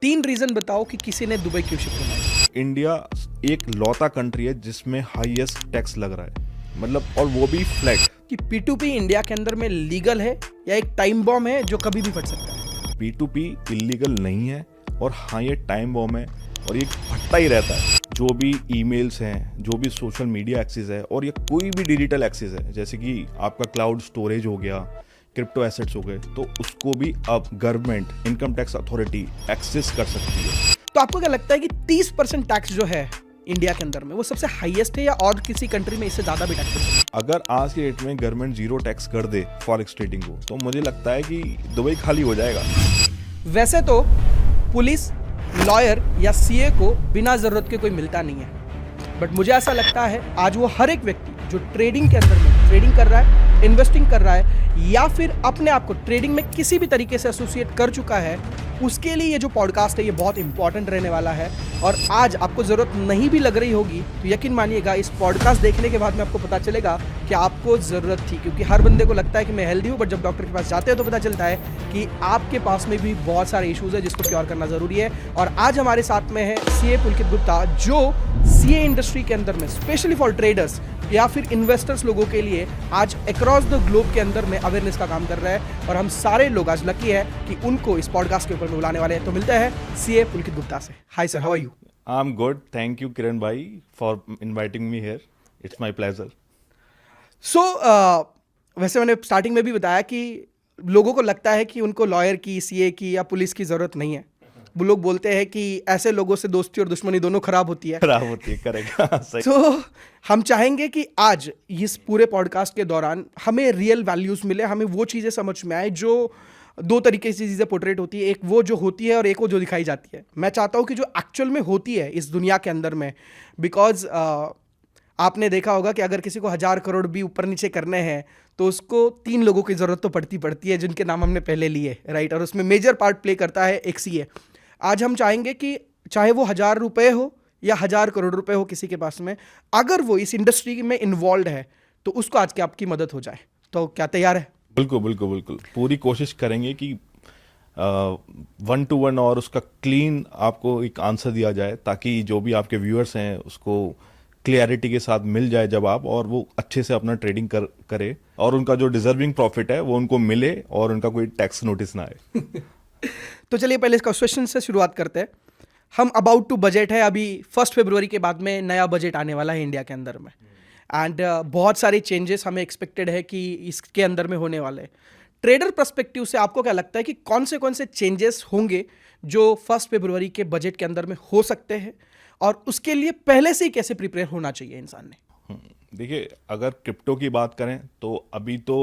3 reason बताओ कि किसी ने दुबई क्यों शिफ्ट होना है। इंडिया एक लौता कंट्री है जिसमें हाईएस्ट टैक्स लग रहा है, मतलब, और वो भी फ्लैट। कि P2P इंडिया के अंदर में लीगल है या एक टाइम बॉम्ब है जो कभी भी फट सकता है। P2P इलीगल नहीं है, और हाँ, ये टाइम बॉम्ब है और ये फटता ही रहता है। जो भी ईमेल्स हैं, जो भी सोशल मीडिया एक्सेस है, और ये कोई भी डिजिटल एक्सेस है, जैसे कि आपका क्लाउड स्टोरेज हो गया, क्रिप्टो एसेट्स हो गए, तो उसको भी अब government income tax authority access कर सकती है। तो आपको क्या लगता है कि 30% टैक्स जो है इंडिया के अंदर में वो सबसे हाईएस्ट है या और किसी कंट्री में इससे ज्यादा भी टैक्स है? अगर आज के डेट में गवर्नमेंट जीरो टैक्स कर दे फॉरेक्स ट्रेडिंग को, तो मुझे लगता है कि दुबई खाली हो जाएगा। वैसे तो पुलिस, लॉयर या सीए को बिना जरूरत के कोई मिलता नहीं है, बट मुझे ऐसा लगता है आज वो हर एक व्यक्ति जो ट्रेडिंग के अंदर में ट्रेडिंग कर रहा है, इन्वेस्टिंग कर रहा है या फिर अपने आप को ट्रेडिंग में किसी भी तरीके से एसोसिएट कर चुका है, उसके लिए ये जो पॉडकास्ट है ये बहुत इंपॉर्टेंट रहने वाला है। और आज आपको ज़रूरत नहीं भी लग रही होगी तो यकीन मानिएगा इस पॉडकास्ट देखने के बाद में आपको पता चलेगा कि आपको ज़रूरत थी, क्योंकि हर बंदे को लगता है कि मैं हेल्दी हूँ, बट जब डॉक्टर के पास जाते हैं तो पता चलता है कि आपके पास में भी बहुत सारे इश्यूज़ है जिसको क्योर करना ज़रूरी है। और आज हमारे साथ में है सीए पुलकित गुप्ता, जो सीए इंडस्ट्री के अंदर में स्पेशली फॉर ट्रेडर्स या फिर इन्वेस्टर्स लोगों के लिए आज अक्रॉस द ग्लोब के अंदर में अवेयरनेस का काम कर रहा है। और हम सारे लोग आज लकी है कि उनको इस पॉडकास्ट के ऊपर में बुलाने वाले हैं। तो मिलते हैं सीए पुलकित गुप्ता से। Hi sir, how are you? I am good, thank you Kiran भाई for inviting me here. It's my pleasure. So वैसे मैंने स्टार्टिंग में भी बताया कि लोगों को लगता है कि उनको लॉयर की, सीए की या पुलिस की ज़रूरत नहीं है। वो लोग बोलते हैं कि ऐसे लोगों से दोस्ती और दुश्मनी दोनों खराब होती है। खराब होती है, करेक्ट। सही। तो हम चाहेंगे कि आज इस पूरे पॉडकास्ट के दौरान हमें रियल वैल्यूज़ मिले, हमें वो चीज़ें समझ में आए जो दो तरीके से चीज़ें पोर्ट्रेट होती है, एक वो जो होती है और एक वो जो दिखाई जाती है। मैं चाहता हूँ कि जो एक्चुअल में होती है इस दुनिया के अंदर में, बिकॉज आपने देखा होगा कि अगर किसी को 1000 करोड़ भी ऊपर नीचे करने हैं तो उसको 3 लोगों की ज़रूरत तो पड़ती है जिनके नाम हमने पहले लिए, राइट? और उसमें मेजर पार्ट प्ले करता है एक सीए। आज हम चाहेंगे कि चाहे वो 1000 रुपये हो या 1000 करोड़ रुपए हो किसी के पास में, अगर वो इस इंडस्ट्री में इन्वॉल्व है तो उसको आज की आपकी मदद हो जाए। तो क्या तैयार है? बिल्कुल बिल्कुल बिल्कुल, पूरी कोशिश करेंगे कि 1 to 1 और उसका क्लीन आपको एक आंसर दिया जाए, ताकि जो भी आपके व्यूअर्स हैं उसको क्लियरिटी के साथ मिल जाए जवाब, और वो अच्छे से अपना ट्रेडिंग करे, और उनका जो डिजर्विंग प्रॉफिट है वो उनको मिले, और उनका कोई टैक्स नोटिस ना आए। तो चलिए पहले इसका क्वेश्चन से शुरुआत करते हैं। हम अबाउट टू बजट है, अभी 1 फरवरी के बाद में नया बजट आने वाला है इंडिया के अंदर में, एंड बहुत सारे चेंजेस हमें एक्सपेक्टेड है कि इसके अंदर में होने वाले हैं। ट्रेडर पर्सपेक्टिव से आपको क्या लगता है कि कौन से चेंजेस होंगे जो 1 फरवरी के बजट के अंदर में हो सकते हैं, और उसके लिए पहले से ही कैसे प्रिपेयर होना चाहिए इंसान ने? देखिए, अगर क्रिप्टो की बात करें तो अभी तो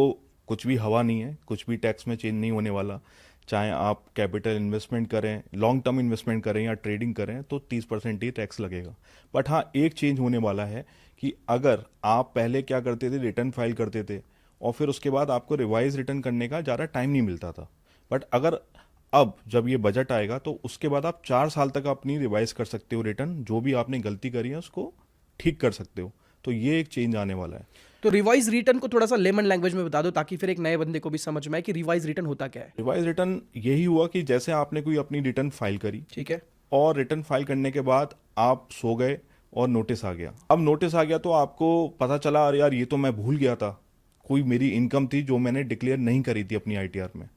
कुछ भी हवा नहीं है, कुछ भी टैक्स में चेंज नहीं होने वाला। चाहे आप कैपिटल इन्वेस्टमेंट करें, लॉन्ग टर्म इन्वेस्टमेंट करें या ट्रेडिंग करें, तो 30% ही टैक्स लगेगा। बट हाँ, एक चेंज होने वाला है कि अगर आप पहले क्या करते थे, रिटर्न फाइल करते थे और फिर उसके बाद आपको रिवाइज रिटर्न करने का ज़्यादा टाइम नहीं मिलता था। बट अगर अब जब ये बजट आएगा तो उसके बाद आप 4 साल तक अपनी रिवाइज कर सकते हो, रिटर्न जो भी आपने गलती करी है उसको ठीक कर सकते हो। तो ये एक चेंज आने वाला है। तो रिवाइज रिटर्न को थोड़ा सा लेमन लैंग्वेज में बता दो, ताकि फिर एक नए बंदे को भी समझ में आए कि रिवाइज रिटर्न होता क्या है। रिवाइज रिटर्न यही हुआ कि जैसे आपने कोई अपनी रिटर्न फाइल करी, ठीक है। और रिटर्न फाइल करने के बाद आप सो गए और नोटिस आ गया। अब नोटिस आ गया तो आपको पता चला, अरे यार ये तो मैं भूल गया था, कोई मेरी इनकम थी जो मैंने डिक्लेयर नहीं करी थी अपनी आईटीआर में,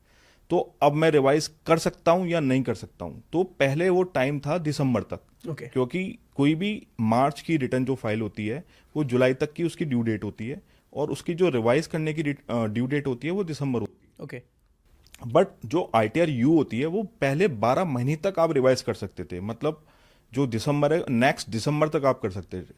तो अब मैं रिवाइज कर सकता हूं या नहीं कर सकता हूं। तो पहले वो टाइम था दिसंबर तक, ओके। क्योंकि कोई भी मार्च की रिटर्न जो फाइल होती है वो जुलाई तक की उसकी ड्यू डेट होती है, और उसकी जो रिवाइज करने की ड्यू डेट होती है वो दिसंबर होती है। ओके। बट जो आईटीआर यू होती है वो पहले 12 महीने तक आप रिवाइज कर सकते थे, मतलब जो दिसंबर है नेक्स्ट दिसंबर तक आप कर सकते थे।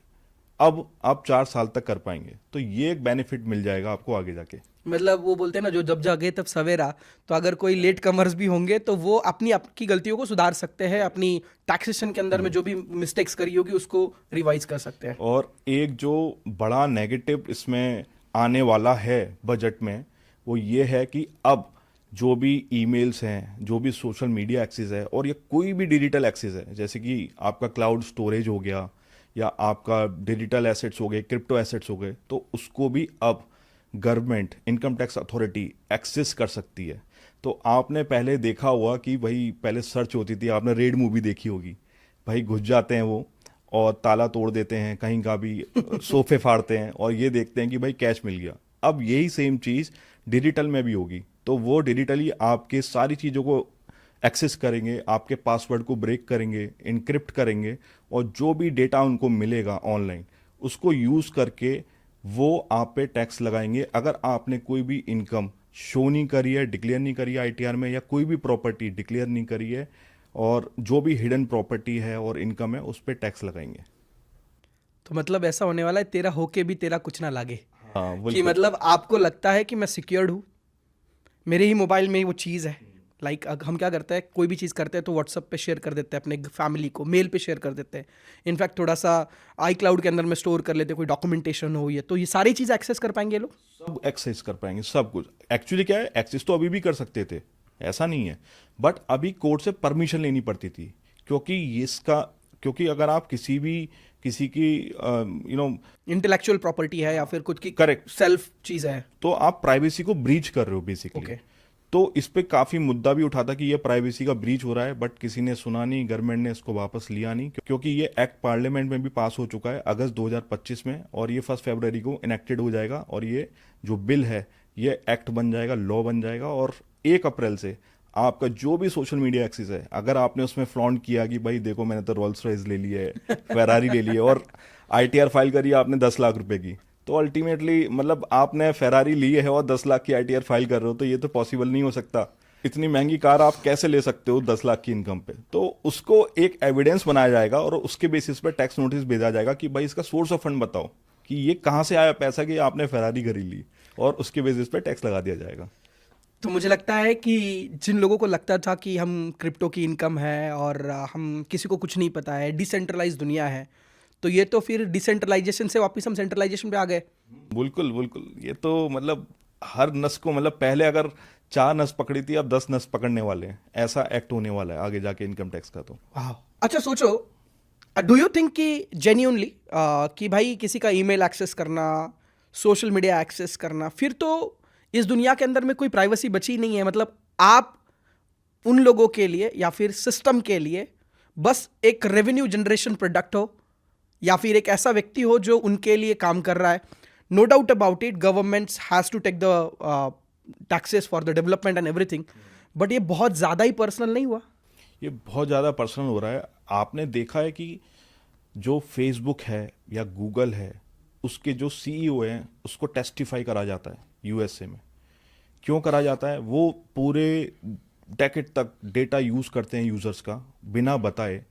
अब आप 4 साल तक कर पाएंगे, तो ये एक बेनिफिट मिल जाएगा आपको आगे जाके। मतलब वो बोलते हैं ना, जो जब जागे तब सवेरा। तो अगर कोई लेट कमर्स भी होंगे तो वो अपनी आपकी गलतियों को सुधार सकते हैं, अपनी टैक्सेशन के अंदर में जो भी मिस्टेक्स करी होगी उसको रिवाइज कर सकते हैं। और एक जो बड़ा नेगेटिव इसमें आने वाला है बजट में, वो ये है कि अब जो भी ईमेल्स हैं, जो भी सोशल मीडिया एक्सेस है, और ये कोई भी डिजिटल एक्सेस है, जैसे कि आपका क्लाउड स्टोरेज हो गया या आपका डिजिटल एसेट्स हो गए, क्रिप्टो एसेट्स हो गए, तो उसको भी अब government income tax authority access कर सकती है। तो आपने पहले देखा होगा कि भाई पहले सर्च होती थी, आपने रेड मूवी देखी होगी, भाई घुस जाते हैं वो और ताला तोड़ देते हैं कहीं का भी, सोफे फाड़ते हैं और ये देखते हैं कि भाई कैश मिल गया। अब यही सेम चीज़ डिजिटल में भी होगी, तो वो डिजिटली आपके सारी चीज़ों को एक्सेस करेंगे, आपके पासवर्ड को ब्रेक करेंगे, इनक्रिप्ट करेंगे, और जो भी डेटा उनको मिलेगा ऑनलाइन उसको यूज़ करके वो आप पे टैक्स लगाएंगे। अगर आपने कोई भी इनकम शो नहीं करी है, डिक्लेयर नहीं करी है आईटीआर में, या कोई भी प्रॉपर्टी डिक्लेयर नहीं करी है, और जो भी हिडन प्रॉपर्टी है और इनकम है उस पर टैक्स लगाएंगे। तो मतलब ऐसा होने वाला है तेरा होके भी तेरा कुछ ना लागे। हाँ कि बिल्कुल। मतलब आपको लगता है कि मैं सिक्योर्ड हूँ, मेरे ही मोबाइल में ही वो चीज़ है। लाइक हम क्या करते हैं, कोई भी चीज़ करते हैं तो व्हाट्सअप पे शेयर कर देते हैं, अपने फैमिली को मेल पे शेयर कर देते हैं, इनफैक्ट थोड़ा सा आई क्लाउड के अंदर में स्टोर कर लेते हैं, कोई डॉक्यूमेंटेशन हो ये, तो ये सारी चीज़ एक्सेस कर पाएंगे ये लोग। सब एक्सेस कर पाएंगे, सब कुछ। एक्चुअली क्या है, एक्सेस तो अभी भी कर सकते थे, ऐसा नहीं है, बट अभी कोर्ट से परमिशन लेनी पड़ती थी, क्योंकि अगर आप किसी की इंटेलेक्चुअल प्रॉपर्टी है या फिर कुछ की करेक्ट सेल्फ चीज़ है, तो आप प्राइवेसी को ब्रीच कर रहे हो बेसिकली। Okay. तो इस पे काफी मुद्दा भी उठा था कि ये प्राइवेसी का ब्रीच हो रहा है, बट किसी ने सुना नहीं, गवर्नमेंट ने इसको वापस लिया नहीं, क्योंकि ये एक्ट पार्लियामेंट में भी पास हो चुका है अगस्त 2025 में, और ये 1 फरवरी को इनेक्टेड हो जाएगा, और ये जो बिल है ये एक्ट बन जाएगा, लॉ बन जाएगा, और 1 अप्रैल से आपका जो भी सोशल मीडिया एक्सेस है, अगर आपने उसमें फ्लॉन्ट किया कि भाई देखो मैंने तो रोल्स रॉयस ले ली है, फेरारी ले ली है, और आईटीआर फाइल करी आपने 10 लाख रुपए की, तो अल्टीमेटली मतलब आपने फेरारी ली है और 10 लाख की आईटीआर फाइल कर रहे हो, तो ये तो पॉसिबल नहीं हो सकता। इतनी महंगी कार आप कैसे ले सकते हो 10 लाख की इनकम पे? तो उसको एक एविडेंस बनाया जाएगा और उसके बेसिस पे टैक्स नोटिस भेजा जाएगा कि भाई इसका सोर्स ऑफ फंड बताओ कि ये कहाँ से आया पैसा कि आपने फेरारी खरीद ली, और उसके बेसिस पे टैक्स लगा दिया जाएगा। तो मुझे लगता है कि जिन लोगों को लगता था कि हम क्रिप्टो की इनकम है और हम किसी को कुछ नहीं पता है, डिसेंट्रलाइज दुनिया है, तो ये तो फिर डिसेंट्रलाइजेशन से वापस हम सेंट्रलाइजेशन पे आ गए। बिल्कुल बिल्कुल, ये तो मतलब हर नस को, मतलब पहले अगर 4 नस पकड़ी थी, अब 10 नस पकड़ने वाले हैं, ऐसा एक्ट होने वाला है आगे जाके इनकम टैक्स का। तो वाह, अच्छा सोचो, डू यू थिंक कि जेन्यूनली कि भाई किसी का ईमेल एक्सेस करना, सोशल मीडिया एक्सेस करना, फिर तो इस दुनिया के अंदर में कोई प्राइवेसी बची नहीं है। मतलब आप उन लोगों के लिए या फिर सिस्टम के लिए बस एक रेवेन्यू जनरेशन प्रोडक्ट हो, या फिर एक ऐसा व्यक्ति हो जो उनके लिए काम कर रहा है। No doubt about it, governments has to take the taxes for the development and everything, but ये बहुत ज़्यादा ही पर्सनल नहीं हुआ? ये बहुत ज़्यादा पर्सनल हो रहा है। आपने देखा है कि जो फेसबुक है या गूगल है, उसके जो सीईओ हैं उसको टेस्टिफाई करा जाता है यूएसए में। क्यों करा जाता है? वो पूरे डेकेड तक डेटा यूज़ करते हैं यूज़र्स का बिना बताए,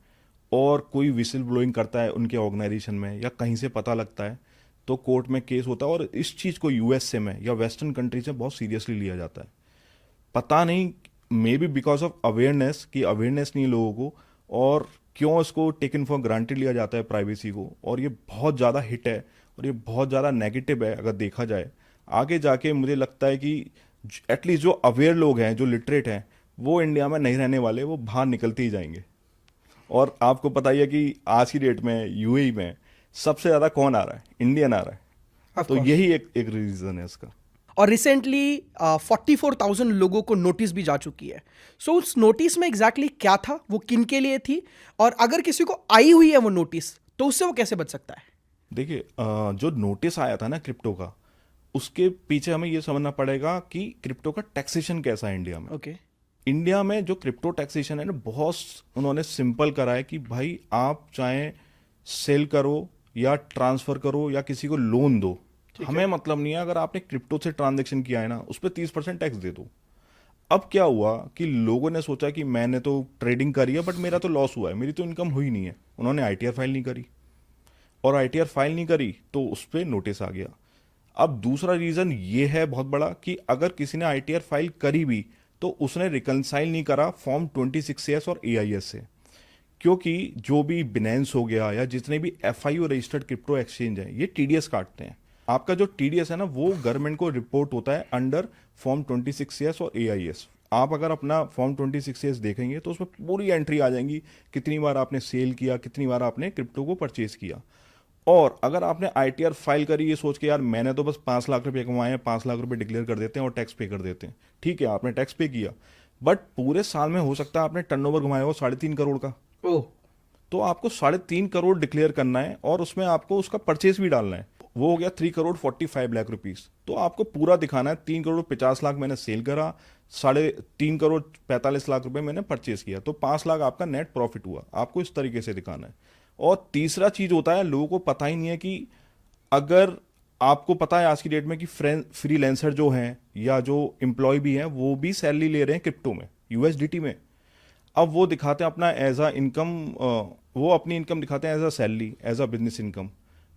और कोई विसिल ब्लोइंग करता है उनके ऑर्गेनाइजेशन में या कहीं से पता लगता है तो कोर्ट में केस होता है, और इस चीज़ को यूएसए में या वेस्टर्न कंट्रीज में बहुत सीरियसली लिया जाता है। पता नहीं, may be because of awareness, कि अवेयरनेस नहीं है लोगों को, और क्यों इसको टेकन फॉर ग्रांटेड लिया जाता है प्राइवेसी को, और ये बहुत ज़्यादा हिट है और ये बहुत ज़्यादा नेगेटिव है अगर देखा जाए। आगे जाके मुझे लगता है कि एटलीस्ट जो अवेयर लोग हैं, जो लिटरेट हैं, वो इंडिया में नहीं रहने वाले, वो बाहर निकलते ही जाएंगे। और आपको पता ही है कि आज की डेट में यूएई में सबसे ज़्यादा कौन आ रहा है? इंडियन आ रहा है। Of तो course. यही एक रीज़न है इसका। और रिसेंटली 44,000 लोगों को नोटिस भी जा चुकी है। सो उस नोटिस में एग्जैक्टली क्या था, वो किन के लिए थी, और अगर किसी को आई हुई है वो नोटिस, तो उससे वो कैसे बच सकता है? देखिए, जो नोटिस आया था ना क्रिप्टो का, उसके पीछे हमें ये समझना पड़ेगा कि क्रिप्टो का टैक्सेशन कैसा है इंडिया में। ओके। इंडिया में जो क्रिप्टो टैक्सेशन है ना, बहुत उन्होंने सिंपल करा है कि भाई आप चाहे सेल करो या ट्रांसफर करो या किसी को लोन दो, हमें मतलब नहीं है। अगर आपने क्रिप्टो से ट्रांजैक्शन किया है ना, उस पर 30% टैक्स दे दो। अब क्या हुआ कि लोगों ने सोचा कि मैंने तो ट्रेडिंग करी है बट मेरा तो लॉस हुआ है, मेरी तो इनकम हुई नहीं है। उन्होंने आईटीआर फाइल नहीं करी, और आईटीआर फाइल नहीं करी तो उस पर नोटिस आ गया। अब दूसरा रीज़न ये है बहुत बड़ा कि अगर किसी ने आईटीआर फाइल करी भी तो उसने रिकंसाइल नहीं करा फॉर्म 26CS और एआईएस से, क्योंकि जो भी बिनेंस हो गया या जितने भी एफआईओ रजिस्टर्ड क्रिप्टो एक्सचेंज हैं, ये टीडीएस काटते हैं। आपका जो टीडीएस है ना, वो गवर्नमेंट को रिपोर्ट होता है अंडर फॉर्म 26CS और एआईएस। आप अगर अपना फॉर्म 26CS देखेंगे तो उसमें पूरी एंट्री आ जाएंगी, कितनी बार आपने सेल किया, कितनी बार आपने क्रिप्टो को परचेज किया। और अगर आपने आईटीआर फाइल करी ये सोच के यार मैंने तो बस 5 लाख रुपए कमाए हैं, 5 लाख रुपए डिक्लेयर कर देते हैं और टैक्स पे कर देते हैं, ठीक है आपने टैक्स पे किया, बट पूरे साल में हो सकता है आपने टर्नओवर घुमाया हो 3.5 करोड़ का, ओह, तो आपको 3.5 करोड़ डिक्लेयर करना है और उसमें आपको उसका परचेज भी डालना है, वो हो गया 3 करोड़ 45 लाख रुपीज। तो आपको पूरा दिखाना है 3 करोड़ 50 लाख मैंने सेल करा, 3.5 करोड़ 45 लाख रुपए मैंने परचेज किया, तो 5 लाख आपका नेट प्रॉफिट हुआ, आपको इस तरीके से दिखाना है। और तीसरा चीज होता है लोगों को पता ही नहीं है कि अगर आपको पता है आज की डेट में कि फ्रीलांसर जो हैं या जो एम्प्लॉय भी हैं वो भी सैलरी ले रहे हैं क्रिप्टो में, यूएसडीटी में। अब वो दिखाते हैं अपना एज अ इनकम, वो अपनी इनकम दिखाते हैं as a salary, as a business income,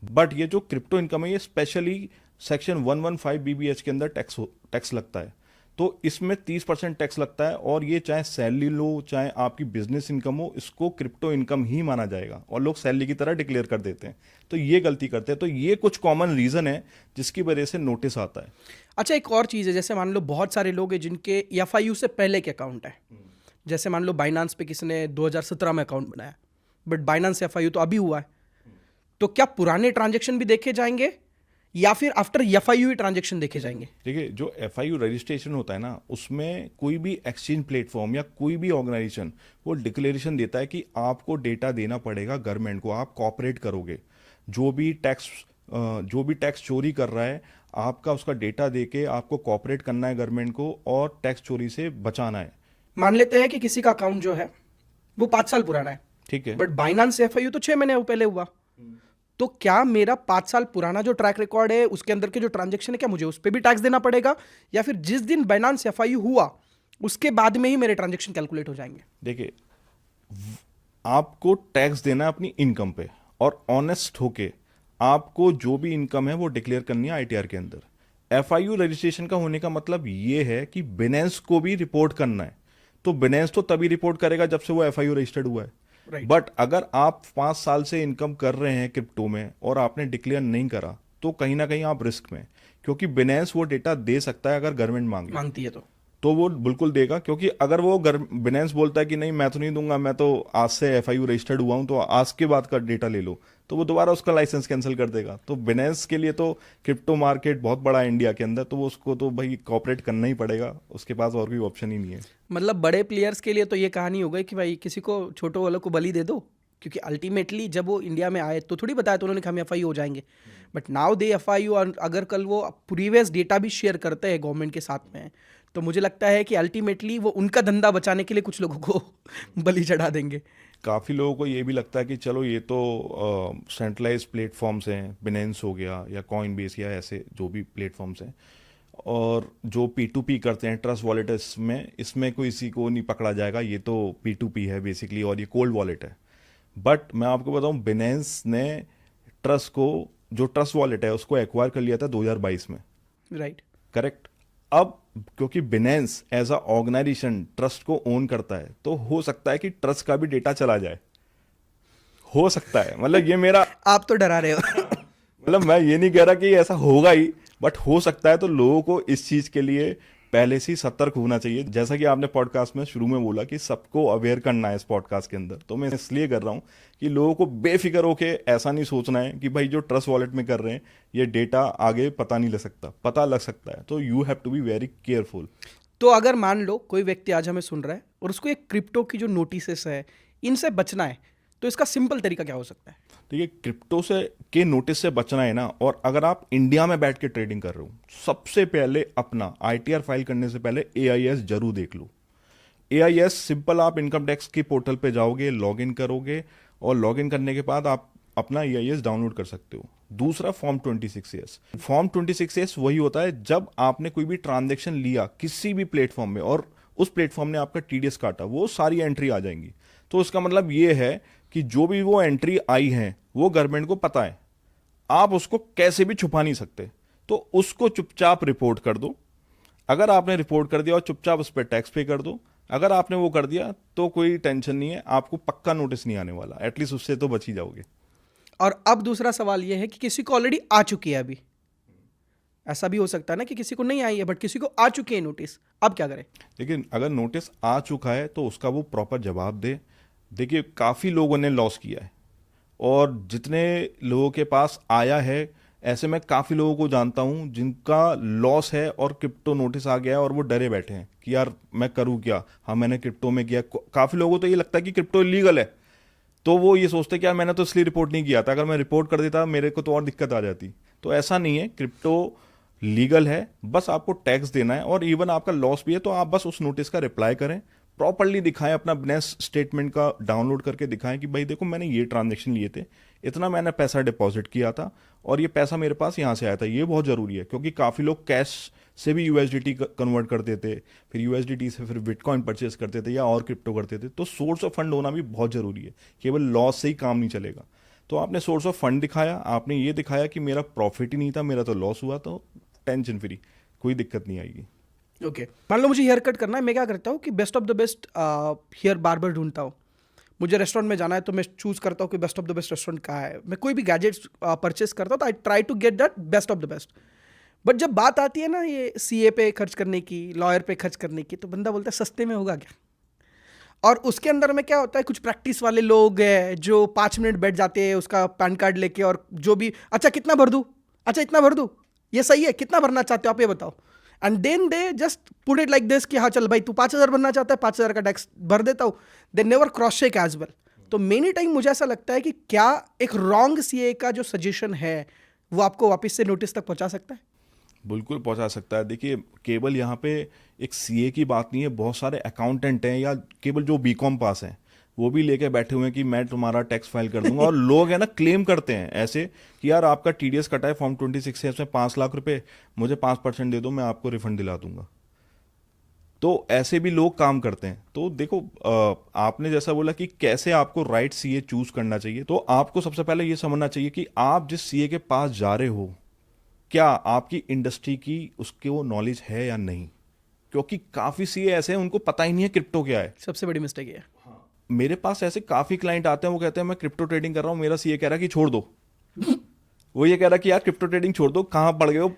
but ये जो क्रिप्टो इनकम है ये स्पेशली सेक्शन 115 बीबीएच के अंदर टैक्स लगता है, तो इसमें 30% टैक्स लगता है, और ये चाहे सैलरी लो चाहे आपकी बिजनेस इनकम हो, इसको क्रिप्टो इनकम ही माना जाएगा, और लोग सैलरी की तरह डिक्लेयर कर देते हैं, तो ये गलती करते हैं। तो ये कुछ कॉमन रीजन है जिसकी वजह से नोटिस आता है। अच्छा, एक और चीज़ है, जैसे मान लो बहुत सारे लोग हैं जिनके एफआईयू से पहले के अकाउंट है, जैसे मान लो बाइनांस पे किसी ने 2017 में अकाउंट बनाया, बट बाइनांस एफआईयू तो अभी हुआ है, तो क्या पुराने ट्रांजेक्शन भी देखे जाएंगे या फिर आफ्टर एफआईयू ही ट्रांजेक्शन देखे जाएंगे? देखिए जो एफआईयू रजिस्ट्रेशन होता है ना, उसमें कोई भी एक्सचेंज प्लेटफॉर्म या कोई भी ऑर्गेनाइजेशन वो डिक्लेरेशन देता है कि आपको डेटा देना पड़ेगा गवर्नमेंट को, आप कॉपरेट करोगे, जो भी टैक्स चोरी कर रहा है आपका उसका डेटा देके आपको कॉपरेट करना है गवर्नमेंट को और टैक्स चोरी से बचाना है। मान लेते हैं कि किसी का अकाउंट जो है वो 5 साल पुराना है, ठीक है, बट बाइनांस एफआईयू तो 6 महीने पहले हुआ, तो क्या मेरा 5 साल पुराना जो ट्रैक रिकॉर्ड है उसके अंदर के जो ट्रांजेक्शन है क्या मुझे उस पर भी टैक्स देना पड़ेगा, या फिर जिस दिन बाइनांस एफआईयू हुआ उसके बाद में ही मेरे ट्रांजेक्शन कैलकुलेट हो जाएंगे? देखिए आपको टैक्स देना है अपनी इनकम पे, और ऑनेस्ट होके आपको जो भी इनकम है वो डिक्लेयर करनी है आईटीआर के अंदर। एफआईयू रजिस्ट्रेशन का होने का मतलब ये है कि बिनेंस को भी रिपोर्ट करना है, तो बिनेंस तो तभी रिपोर्ट करेगा जब से वो एफआईयू रजिस्टर्ड हुआ है। Right. बट अगर आप 5 साल से इनकम कर रहे हैं क्रिप्टो में और आपने डिक्लेयर नहीं करा, तो कहीं ना कहीं आप रिस्क में, क्योंकि बिनेंस वो डेटा दे सकता है अगर गवर्नमेंट मांगती है तो वो बिल्कुल देगा, क्योंकि अगर वो बिनेंस बोलता है कि नहीं मैं तो नहीं दूंगा, मैं तो आज से एफआईयू रजिस्टर्ड हुआ हूं तो आज के बाद का डेटा ले लो, तो वो दोबारा उसका लाइसेंस कैंसिल कर देगा। तो बिनेंस के लिए तो क्रिप्टो मार्केट बहुत बड़ा है इंडिया के अंदर, तो वो उसको तो भाई कॉपरेट करना ही पड़ेगा, उसके पास और कोई ऑप्शन ही नहीं है। मतलब बड़े प्लेयर्स के लिए तो ये कहानी हो गई कि भाई किसी को छोटो वालों को बलि दे दो, क्योंकि अल्टीमेटली जब वो इंडिया में आए तो थोड़ी बताया तो उन्होंने कि हम एफआईयू हो जाएंगे, बट नाउ दे एफआईयू, और अगर कल वो प्रीवियस डेटा भी शेयर करते हैं गवर्नमेंट के साथ में, तो मुझे लगता है कि अल्टीमेटली वो उनका धंधा बचाने के लिए कुछ लोगों को बलि चढ़ा देंगे। काफ़ी लोगों को ये भी लगता है कि चलो ये तो सेंट्रलाइज प्लेटफॉर्म्स हैं, बिनेंस हो गया या कॉइन बेस या ऐसे जो भी प्लेटफॉर्म्स हैं, और जो P2P करते हैं ट्रस्ट वॉलेट इसमें कोई किसी को नहीं पकड़ा जाएगा, ये तो P2P है बेसिकली और ये कोल्ड वॉलेट है। बट मैं आपको बताऊं बिनेंस ने ट्रस्ट को, जो ट्रस्ट वॉलेट है उसको एक्वायर कर लिया था 2022 में, राइट, करेक्ट। अब क्योंकि Binance as a organization trust को ओन करता है, तो हो सकता है कि ट्रस्ट का भी डेटा चला जाए, हो सकता है, मतलब ये मेरा आप तो डरा रहे हो। मतलब मैं ये नहीं कह रहा कि ऐसा होगा ही, बट हो सकता है, तो लोगों को इस चीज के लिए पहले से ही सतर्क होना चाहिए। जैसा कि आपने पॉडकास्ट में शुरू में बोला कि सबको अवेयर करना है इस पॉडकास्ट के अंदर, तो मैं इसलिए कर रहा हूं कि लोगों को बेफिक्र होके ऐसा नहीं सोचना है कि भाई जो ट्रस्ट वॉलेट में कर रहे हैं ये डेटा आगे पता नहीं लग सकता, पता लग सकता है, तो you have to be very careful. तो अगर मान लो कोई व्यक्ति आज हमें सुन रहा है और उसको एक क्रिप्टो की जो नोटिसेस है इनसे बचना है, तो इसका सिंपल तरीका क्या हो सकता है? देखिए क्रिप्टो से के नोटिस से बचना है ना, और अगर आप इंडिया में बैठ के ट्रेडिंग कर रहे हो, सबसे पहले अपना आईटीआर फाइल करने से पहले एआईएस जरूर देख लो। एआईएस सिंपल, आप इनकम टैक्स के पोर्टल पे जाओगे, लॉगिन करोगे, और लॉगिन करने के बाद आप अपना एआईएस डाउनलोड कर सकते हो। दूसरा फॉर्म 26A। फॉर्म 26A वही होता है जब आपने कोई भी ट्रांजेक्शन लिया किसी भी प्लेटफॉर्म में और उस प्लेटफॉर्म ने आपका टीडीएस काटा, वो सारी एंट्री आ जाएंगी। तो उसका मतलब ये है कि जो भी वो एंट्री आई है वो गवर्नमेंट को पता है, आप उसको कैसे भी छुपा नहीं सकते, तो उसको चुपचाप रिपोर्ट कर दो। अगर आपने रिपोर्ट कर दिया और चुपचाप उस पर टैक्स पे कर दो, अगर आपने वो कर दिया तो कोई टेंशन नहीं है, आपको पक्का नोटिस नहीं आने वाला, एटलीस्ट उससे तो बच ही जाओगे। और अब दूसरा सवाल यह है कि किसी को ऑलरेडी आ चुकी है, अभी ऐसा भी हो सकता है ना कि किसी को नहीं आई है बट किसी को आ चुकी है नोटिस, अब क्या करें? लेकिन अगर नोटिस आ चुका है तो उसका वो प्रॉपर जवाब दे। देखिए काफ़ी लोगों ने लॉस किया है और जितने लोगों के पास आया है, ऐसे मैं काफ़ी लोगों को जानता हूं जिनका लॉस है और क्रिप्टो नोटिस आ गया है और वो डरे बैठे हैं कि यार मैं करूं क्या। हाँ, मैंने क्रिप्टो में किया। काफ़ी लोगों को तो ये लगता है कि क्रिप्टो इलीगल है, तो वो ये सोचते कि यार मैंने तो इसलिए रिपोर्ट नहीं किया था, अगर मैं रिपोर्ट कर देता मेरे को तो और दिक्कत आ जाती। तो ऐसा नहीं है, क्रिप्टो लीगल है, बस आपको टैक्स देना है। और इवन आपका लॉस भी है तो आप बस उस नोटिस का रिप्लाई करें, प्रॉपरली दिखाएं, अपना बिजनेस स्टेटमेंट का डाउनलोड करके दिखाएं कि भाई देखो मैंने ये ट्रांजेक्शन लिए थे, इतना मैंने पैसा डिपॉजिट किया था और ये पैसा मेरे पास यहाँ से आया था। ये बहुत ज़रूरी है क्योंकि काफ़ी लोग कैश से भी यूएसडीटी कन्वर्ट करते थे, फिर यूएसडीटी से फिर बिटकॉइन परचेस करते थे या और क्रिप्टो करते थे। तो सोर्स ऑफ फंड होना भी बहुत ज़रूरी है, केवल लॉस से ही काम नहीं चलेगा। तो आपने सोर्स ऑफ फंड दिखाया, आपने ये दिखाया कि मेरा प्रॉफिट ही नहीं था, मेरा तो लॉस हुआ, तो टेंशन फ्री, कोई दिक्कत नहीं आएगी। ओके, मान लो मुझे हेयर कट करना है, मैं क्या करता हूँ कि best of the best hair barber ढूंढता हूँ। मुझे रेस्टोरेंट में जाना है तो मैं चूज करता हूँ कि best of the best restaurant कहाँ है। मैं कोई भी गैजेट्स परचेस करता हूँ तो I try to get that best of the best. But जब बात आती है ना ये सीए पे खर्च करने की, लॉयर पे खर्च करने की, तो बंदा बोलता है सस्ते में होगा क्या। और उसके अंदर में क्या होता है, कुछ प्रैक्टिस वाले लोग हैं जो 5 मिनट बैठ जाते हैं उसका पैन कार्ड लेके, और जो भी अच्छा कितना भर दूँ, अच्छा इतना भर दूँ, ये सही है, कितना भरना चाहते हो आप ये बताओ। And then they just put it like this कि हाँ चल भाई तू 5,000 भरना चाहता है, 5,000 का टैक्स भर देता हूँ। They never cross check as well. तो मेनी टाइम मुझे ऐसा लगता है कि क्या एक रॉन्ग सीए का जो सजेशन है वो आपको वापस से नोटिस तक पहुंचा सकता है। बिल्कुल पहुंचा सकता है। देखिए, केवल यहाँ पे एक सीए की बात नहीं है, बहुत सारे अकाउंटेंट हैं या केवल जो बीकॉम पास हैं वो भी लेके बैठे हुए हैं कि मैं तुम्हारा टैक्स फाइल कर दूंगा। और लोग है ना क्लेम करते हैं ऐसे कि यार आपका टीडीएस कटा है फॉर्म 26 से, इसमें 5 लाख रुपए, मुझे 5% दे दो, मैं आपको रिफंड दिला दूंगा। तो ऐसे भी लोग काम करते हैं। तो देखो, आपने जैसा बोला कि कैसे आपको राइट सीए चूज करना चाहिए, तो आपको सबसे पहले ये समझना चाहिए कि आप जिस सीए के पास जा रहे हो क्या आपकी इंडस्ट्री की उसके वो नॉलेज है या नहीं। क्योंकि काफी सीए ऐसे हैं उनको पता ही नहीं है क्रिप्टो क्या है। सबसे बड़ी मिस्टेक ये है। मेरे पास ऐसे काफी क्लाइंट आते हैं, वो कहते हैं मैं क्रिप्टो ट्रेडिंग कर रहा हूं, मेरा सीए कह रहा है कि छोड़ दो। वो ये कह रहा है कि यार क्रिप्टो ट्रेडिंग छोड़ दो, कहां पड़ गए हो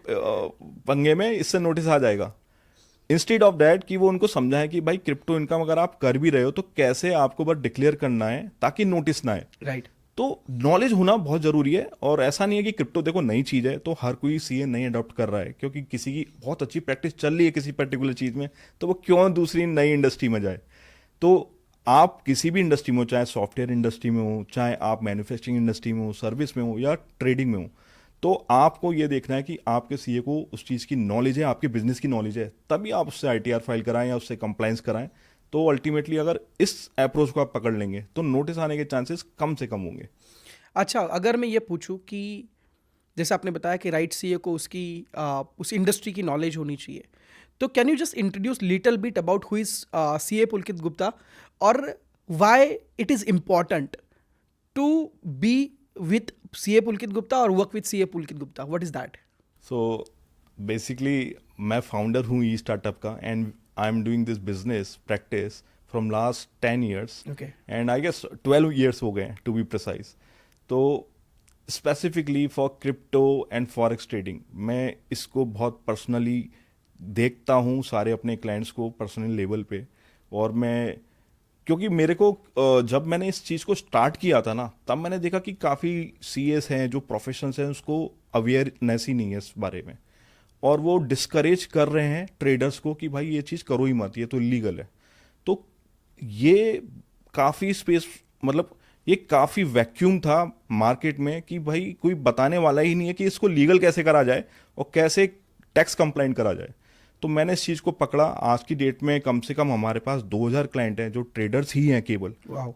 पंगे में, इससे नोटिस आ जाएगा। इंस्टेड ऑफ दैट कि वो उनको समझाएं कि भाई क्रिप्टो इनकम अगर आप कर भी रहे हो तो कैसे आपको बस डिक्लेयर करना है ताकि नोटिस ना आए। राइट। तो नॉलेज होना बहुत जरूरी है। और ऐसा नहीं है कि क्रिप्टो देखो नई चीज है तो हर कोई सीए नहीं अडॉप्ट कर रहा है, क्योंकि किसी की बहुत अच्छी प्रैक्टिस चल रही है किसी पर्टिकुलर चीज में, तो वो क्यों दूसरी नई इंडस्ट्री में जाए। तो आप किसी भी इंडस्ट्री में हो, चाहे सॉफ्टवेयर इंडस्ट्री में हो, चाहे आप मैन्युफैक्चरिंग इंडस्ट्री में हो, सर्विस में हो या ट्रेडिंग में हो, तो आपको ये देखना है कि आपके सीए को उस चीज़ की नॉलेज है, आपके बिजनेस की नॉलेज है, तभी आप उससे आईटीआर फाइल कराएं या उससे कंप्लाइंस कराएं। तो अल्टीमेटली अगर इस अप्रोच को आप पकड़ लेंगे तो नोटिस आने के चांसेस कम से कम होंगे। अच्छा, अगर मैं ये पूछूं कि जैसे आपने बताया कि राइट सीए को उसकी उस इंडस्ट्री की नॉलेज होनी चाहिए, तो can you just introduce little bit about who is CA Pulkit Gupta और why it is important to be with CA Pulkit Gupta or work with CA Pulkit Gupta? What is that? So basically मैं founder हूँ ई startup का, and I am doing this business practice from last 10 years, Okay. And I guess 12 years हो गए to be precise. तो specifically for crypto and forex trading मैं इसको बहुत पर्सनली देखता हूँ, सारे अपने क्लाइंट्स को पर्सनल लेवल पे। और मैं क्योंकि मेरे को जब मैंने इस चीज़ को स्टार्ट किया था ना, तब मैंने देखा कि काफ़ी सीएस हैं जो प्रोफेशनल्स हैं उसको अवेयरनेस ही नहीं है इस बारे में, और वो डिस्करेज कर रहे हैं ट्रेडर्स को कि भाई ये चीज़ करो ही मत, ये तो इलीगल है। तो ये काफ़ी स्पेस, मतलब ये काफ़ी वैक्यूम था मार्केट में कि भाई कोई बताने वाला ही नहीं है कि इसको लीगल कैसे करा जाए और कैसे टैक्स कंप्लाइंट करा जाए। तो मैंने इस चीज़ को पकड़ा। आज की डेट में कम से कम हमारे पास 2000 क्लाइंट हैं जो ट्रेडर्स ही हैं केवल। Wow.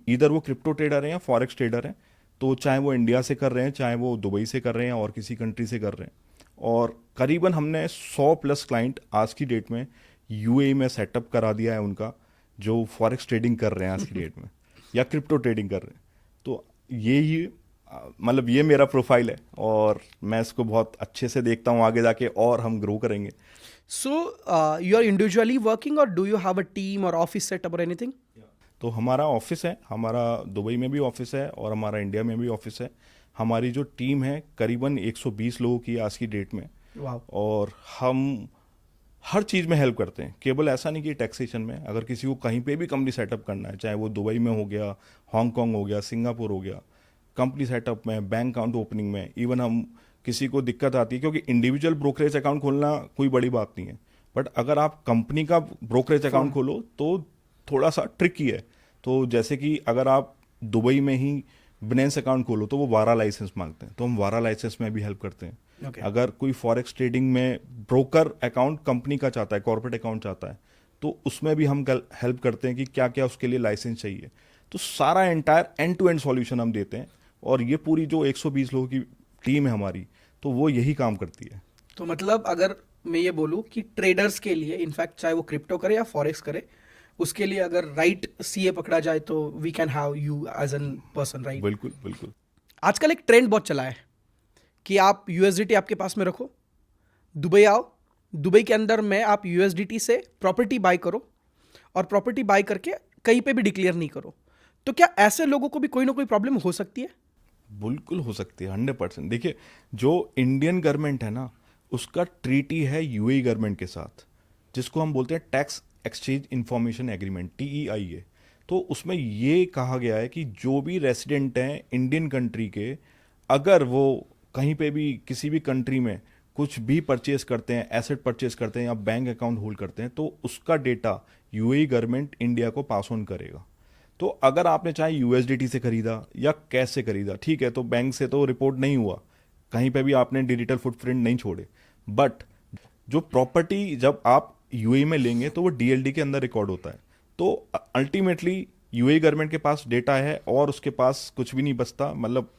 इधर वो क्रिप्टो ट्रेडर हैं या फॉरेक्स ट्रेडर हैं, तो चाहे वो इंडिया से कर रहे हैं, चाहे वो दुबई से कर रहे हैं और किसी कंट्री से कर रहे हैं। और करीबन हमने 100+ क्लाइंट आज की डेट में यूएई में सेटअप करा दिया है उनका, जो फॉरेक्स ट्रेडिंग कर रहे हैं आज की डेट में या क्रिप्टो ट्रेडिंग कर रहे हैं। तो ये मतलब ये मेरा प्रोफाइल है और मैं इसको बहुत अच्छे से देखता हूँ आगे जाके, और हम ग्रो करेंगे। So, you are individually working or do you have a team or office setup or anything? तो हमारा ऑफिस है, हमारा दुबई में भी ऑफिस है और हमारा इंडिया में भी ऑफिस है। हमारी जो टीम है करीबन 120 लोगों की आज की डेट में। Wow. और हम हर चीज़ में हेल्प करते हैं, केवल ऐसा नहीं कि टैक्सेशन में। अगर किसी को कहीं पे भी कंपनी सेटअप करना है, चाहे वो दुबई में हो गया, हांगकांग हो गया, सिंगापुर हो गया, कंपनी सेटअप में, बैंक अकाउंट ओपनिंग में, इवन हम किसी को दिक्कत आती है क्योंकि इंडिविजुअल ब्रोकरेज अकाउंट खोलना कोई बड़ी बात नहीं है, बट अगर आप कंपनी का ब्रोकरेज अकाउंट खोलो तो थोड़ा सा ट्रिकी है। तो जैसे कि अगर आप दुबई में ही बिनेंस अकाउंट खोलो तो वो 12 लाइसेंस मांगते हैं, तो हम 12 लाइसेंस में भी हेल्प करते हैं। Okay. अगर कोई फॉरेक्स ट्रेडिंग में ब्रोकर अकाउंट कंपनी का चाहता है, कॉर्पोरेट अकाउंट चाहता है, तो उसमें भी हम हेल्प करते हैं कि क्या क्या उसके लिए लाइसेंस चाहिए। तो सारा entire end to end solution हम देते हैं, और ये पूरी जो 120 लोगों की टीम है हमारी, तो वो यही काम करती है। तो मतलब अगर मैं ये बोलूँ कि ट्रेडर्स के लिए, इनफैक्ट चाहे वो क्रिप्टो करे या फॉरेक्स करे, उसके लिए अगर राइट सीए पकड़ा जाए तो we can have you as an person, right? बिल्कुल बिल्कुल। आजकल एक ट्रेंड बहुत चला है कि आप यूएसडीटी आपके पास में रखो, दुबई आओ, दुबई के अंदर में आप यूएसडीटी से प्रॉपर्टी बाय करो, और प्रॉपर्टी बाय करके कहीं पे भी डिक्लेयर नहीं करो। तो क्या ऐसे लोगों को भी कोई ना कोई प्रॉब्लम हो सकती है? बिल्कुल हो सकती है, 100%। देखिए, जो इंडियन गवर्नमेंट है ना, उसका ट्रीटी है यूएई गवर्नमेंट के साथ, जिसको हम बोलते हैं tax exchange information agreement, TEIA। तो उसमें ये कहा गया है कि जो भी रेसिडेंट हैं इंडियन कंट्री के, अगर वो कहीं पे भी किसी भी कंट्री में कुछ भी परचेज करते हैं, एसेट परचेज करते हैं या बैंक अकाउंट होल्ड करते हैं, तो उसका डेटा यूएई गवर्नमेंट इंडिया को पास ऑन करेगा। तो अगर आपने चाहे यूएसडीटी से खरीदा या कैश से खरीदा, ठीक है, तो बैंक से तो रिपोर्ट नहीं हुआ, कहीं पे भी आपने डिजिटल फुटप्रिंट नहीं छोड़े, बट जो प्रॉपर्टी जब आप यूएई में लेंगे तो वो डीएलडी के अंदर रिकॉर्ड होता है। तो अल्टीमेटली यूएई गवर्नमेंट के पास डेटा है और उसके पास कुछ भी नहीं बचता, मतलब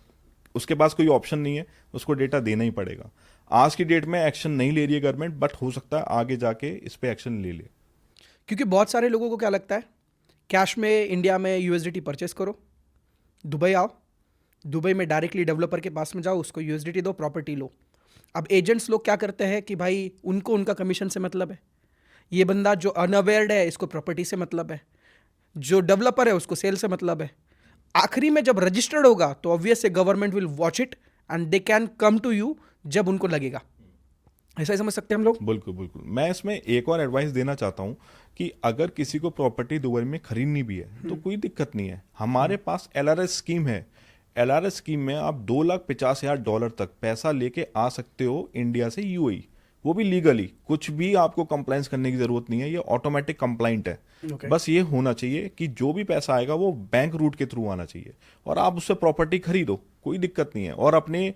उसके पास कोई ऑप्शन नहीं है, उसको डेटा देना ही पड़ेगा। आज की डेट में एक्शन नहीं ले रही है गवर्नमेंट, बट हो सकता है आगे जाके इस पे एक्शन ले ले। क्योंकि बहुत सारे लोगों को क्या लगता है, कैश में इंडिया में यूएसडीटी परचेस करो, दुबई आओ, दुबई में डायरेक्टली डेवलपर के पास में जाओ, उसको यूएसडीटी दो, प्रॉपर्टी लो। अब एजेंट्स लोग क्या करते हैं कि भाई उनको उनका कमीशन से मतलब है, ये बंदा जो अनअवेयर्ड है इसको प्रॉपर्टी से मतलब है, जो डेवलपर है उसको सेल से मतलब है। आखिरी में जब रजिस्टर्ड होगा तो ऑब्वियस है government will watch it and they can come to you जब उनको लगेगा। ऐसा ही समझ सकते हैं हम लोग? बिल्कुल बिल्कुल। मैं इसमें एक और एडवाइस देना चाहता हूँ कि अगर किसी को प्रॉपर्टी दुबई में खरीदनी भी है तो कोई दिक्कत नहीं है, हमारे पास LRS स्कीम है। LRS स्कीम में आप $2,50,000 तक पैसा लेके आ सकते हो इंडिया से यूएई, वो भी लीगली। कुछ भी आपको कंप्लाइंस करने की जरूरत नहीं है, ये ऑटोमेटिक कंप्लाइंट है। Okay. बस ये होना चाहिए कि जो भी पैसा आएगा वो बैंक रूट के थ्रू आना चाहिए, और आप उससे प्रॉपर्टी खरीदो, कोई दिक्कत नहीं है। और अपने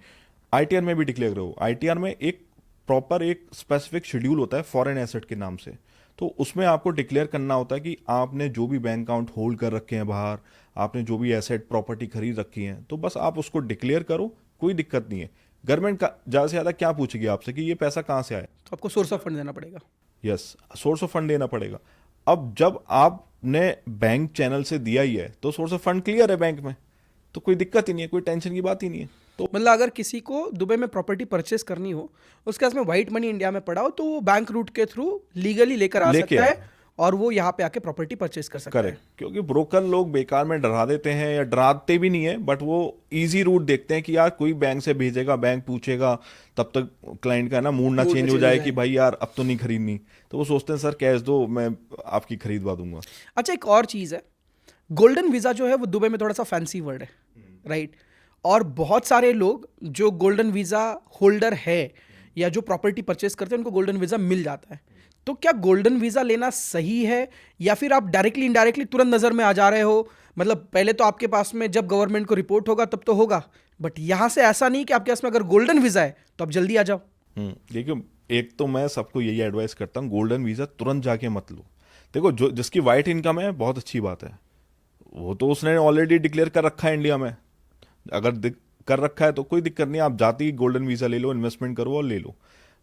ITR में भी डिक्लेयर करो। ITR में एक प्रॉपर एक स्पेसिफिक शेड्यूल होता है फॉरेन एसेट के नाम से, तो उसमें आपको डिक्लेयर करना होता है कि आपने जो भी बैंक अकाउंट होल्ड कर रखे हैं बाहर, आपने जो भी एसेट प्रॉपर्टी खरीद रखी है, तो बस आप उसको डिक्लेयर करो, कोई दिक्कत नहीं है। गवर्नमेंट का ज़्यादा से ज़्यादा क्या पूछेगी आपसे कि ये पैसा कहाँ से आया, तो आपको सोर्स ऑफ फंड देना पड़ेगा। यस, सोर्स ऑफ फंड देना पड़ेगा। अब जब आपने बैंक चैनल से दिया ही है तो सोर्स ऑफ फंड क्लियर है बैंक में, तो कोई दिक्कत ही नहीं है, कोई टेंशन की बात ही नहीं है। तो मतलब अगर किसी को दुबई में प्रॉपर्टी परचेस करनी हो, उसके पास में व्हाइट मनी इंडिया में पड़ा हो, तो वो बैंक रूट के थ्रू लीगली लेकर आ सकता है और वो यहाँ पे आके प्रॉपर्टी परचेस कर सकता है। करेक्ट, क्योंकि ब्रोकर लोग बेकार में डरा देते हैं, या डराते भी नहीं है, बट वो इजी रूट देखते हैं कि यार कोई बैंक से भेजेगा, बैंक पूछेगा, तब तक क्लाइंट का ना मूड ना चेंज हो जाए कि भाई यार अब तो नहीं खरीदनी, तो वो सोचते हैं सर कैश दो, मैं आपकी खरीदवा दूंगा। अच्छा, एक और चीज़ है, गोल्डन वीज़ा जो है वो दुबई में थोड़ा सा फैंसी वर्ड है, राइट? और बहुत सारे लोग जो गोल्डन वीज़ा होल्डर है या जो प्रॉपर्टी परचेस करते हैं उनको गोल्डन वीज़ा मिल जाता है। तो क्या गोल्डन वीज़ा लेना सही है, या फिर आप डायरेक्टली इनडायरेक्टली तुरंत नज़र में आ जा रहे हो? मतलब पहले तो आपके पास में जब गवर्नमेंट को रिपोर्ट होगा तब तो होगा, बट यहाँ से ऐसा नहीं कि आपके पास में अगर गोल्डन वीज़ा है तो आप जल्दी आ जाओ। देखिए, एक तो मैं सबको यही एडवाइस करता हूँ, गोल्डन वीज़ा तुरंत जाके मत लो। देखो, जो जिसकी वाइट इनकम है बहुत अच्छी बात है, वो तो उसने ऑलरेडी डिक्लेयर कर रखा है इंडिया में, अगर कर रखा है तो कोई दिक्कत नहीं, आप जाते ही गोल्डन वीज़ा ले लो, इन्वेस्टमेंट करो और ले लो।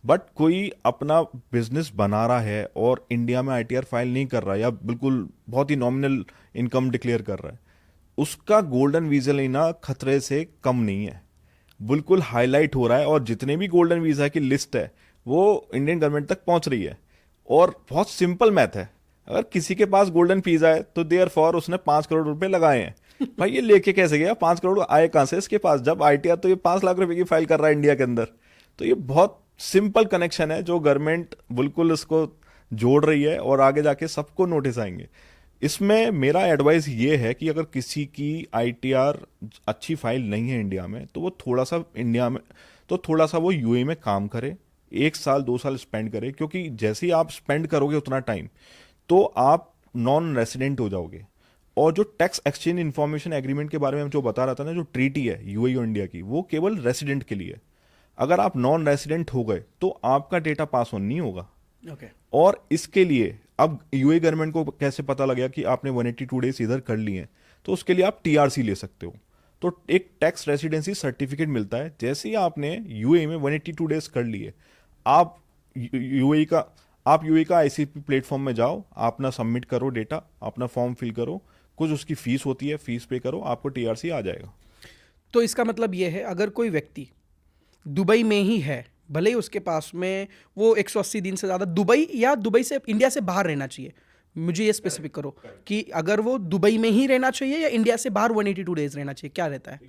बट कोई अपना बिजनेस बना रहा है और इंडिया में ITR फाइल नहीं कर रहा है, या बिल्कुल बहुत ही नॉमिनल इनकम डिक्लेयर कर रहा है, उसका गोल्डन वीज़ा लेना खतरे से कम नहीं है, बिल्कुल हाईलाइट हो रहा है। और जितने भी गोल्डन वीज़ा की लिस्ट है वो इंडियन गवर्नमेंट तक पहुंच रही है। और बहुत सिंपल मैथ है, अगर किसी के पास गोल्डन वीज़ा है तो देयर फॉर उसने 5 करोड़ रुपए लगाए हैं। भाई ये लेके कैसे गया, 5 करोड़ आए कहां से इसके पास, जब ITR तो ये 5 लाख रुपए की फाइल कर रहा है इंडिया के अंदर। तो ये बहुत सिंपल कनेक्शन है जो गवर्नमेंट बिल्कुल इसको जोड़ रही है, और आगे जाके सबको नोटिस आएंगे। इसमें मेरा एडवाइस ये है कि अगर किसी की आईटीआर अच्छी फाइल नहीं है इंडिया में, तो वो थोड़ा सा वो यूएई में काम करे, 1 साल 2 साल स्पेंड करे, क्योंकि जैसे ही आप स्पेंड करोगे उतना टाइम, तो आप नॉन रेसिडेंट हो जाओगे। और जो टैक्स एक्सचेंज इंफॉर्मेशन एग्रीमेंट के बारे में जो बता रहा था ना, जो ट्रीटी है यूएई और इंडिया की, वो केवल रेसिडेंट के लिए है। अगर आप नॉन रेसिडेंट हो गए तो आपका डेटा पास ऑन नहीं होगा। ओके। और इसके लिए अब यूएई गवर्नमेंट को कैसे पता लगा कि आपने 182 डेज इधर कर लिए हैं, तो उसके लिए आप टीआरसी ले सकते हो। तो एक टैक्स रेसिडेंसी सर्टिफिकेट मिलता है। जैसे ही आपने यूएई में 182 डेज कर लिए, आप यूएई का आईसीपी प्लेटफॉर्म में जाओ, अपना सबमिट करो डेटा, अपना फॉर्म फिल करो, कुछ उसकी फीस होती है, फीस पे करो, आपको टीआरसी आ जाएगा। तो इसका मतलब ये है, अगर कोई व्यक्ति दुबई में ही है, भले ही उसके पास में वो 180 दिन से ज़्यादा दुबई से इंडिया से बाहर रहना चाहिए, मुझे ये स्पेसिफिक करो कि अगर वो दुबई में ही रहना चाहिए या इंडिया से बाहर 182 डेज रहना चाहिए, क्या रहता है?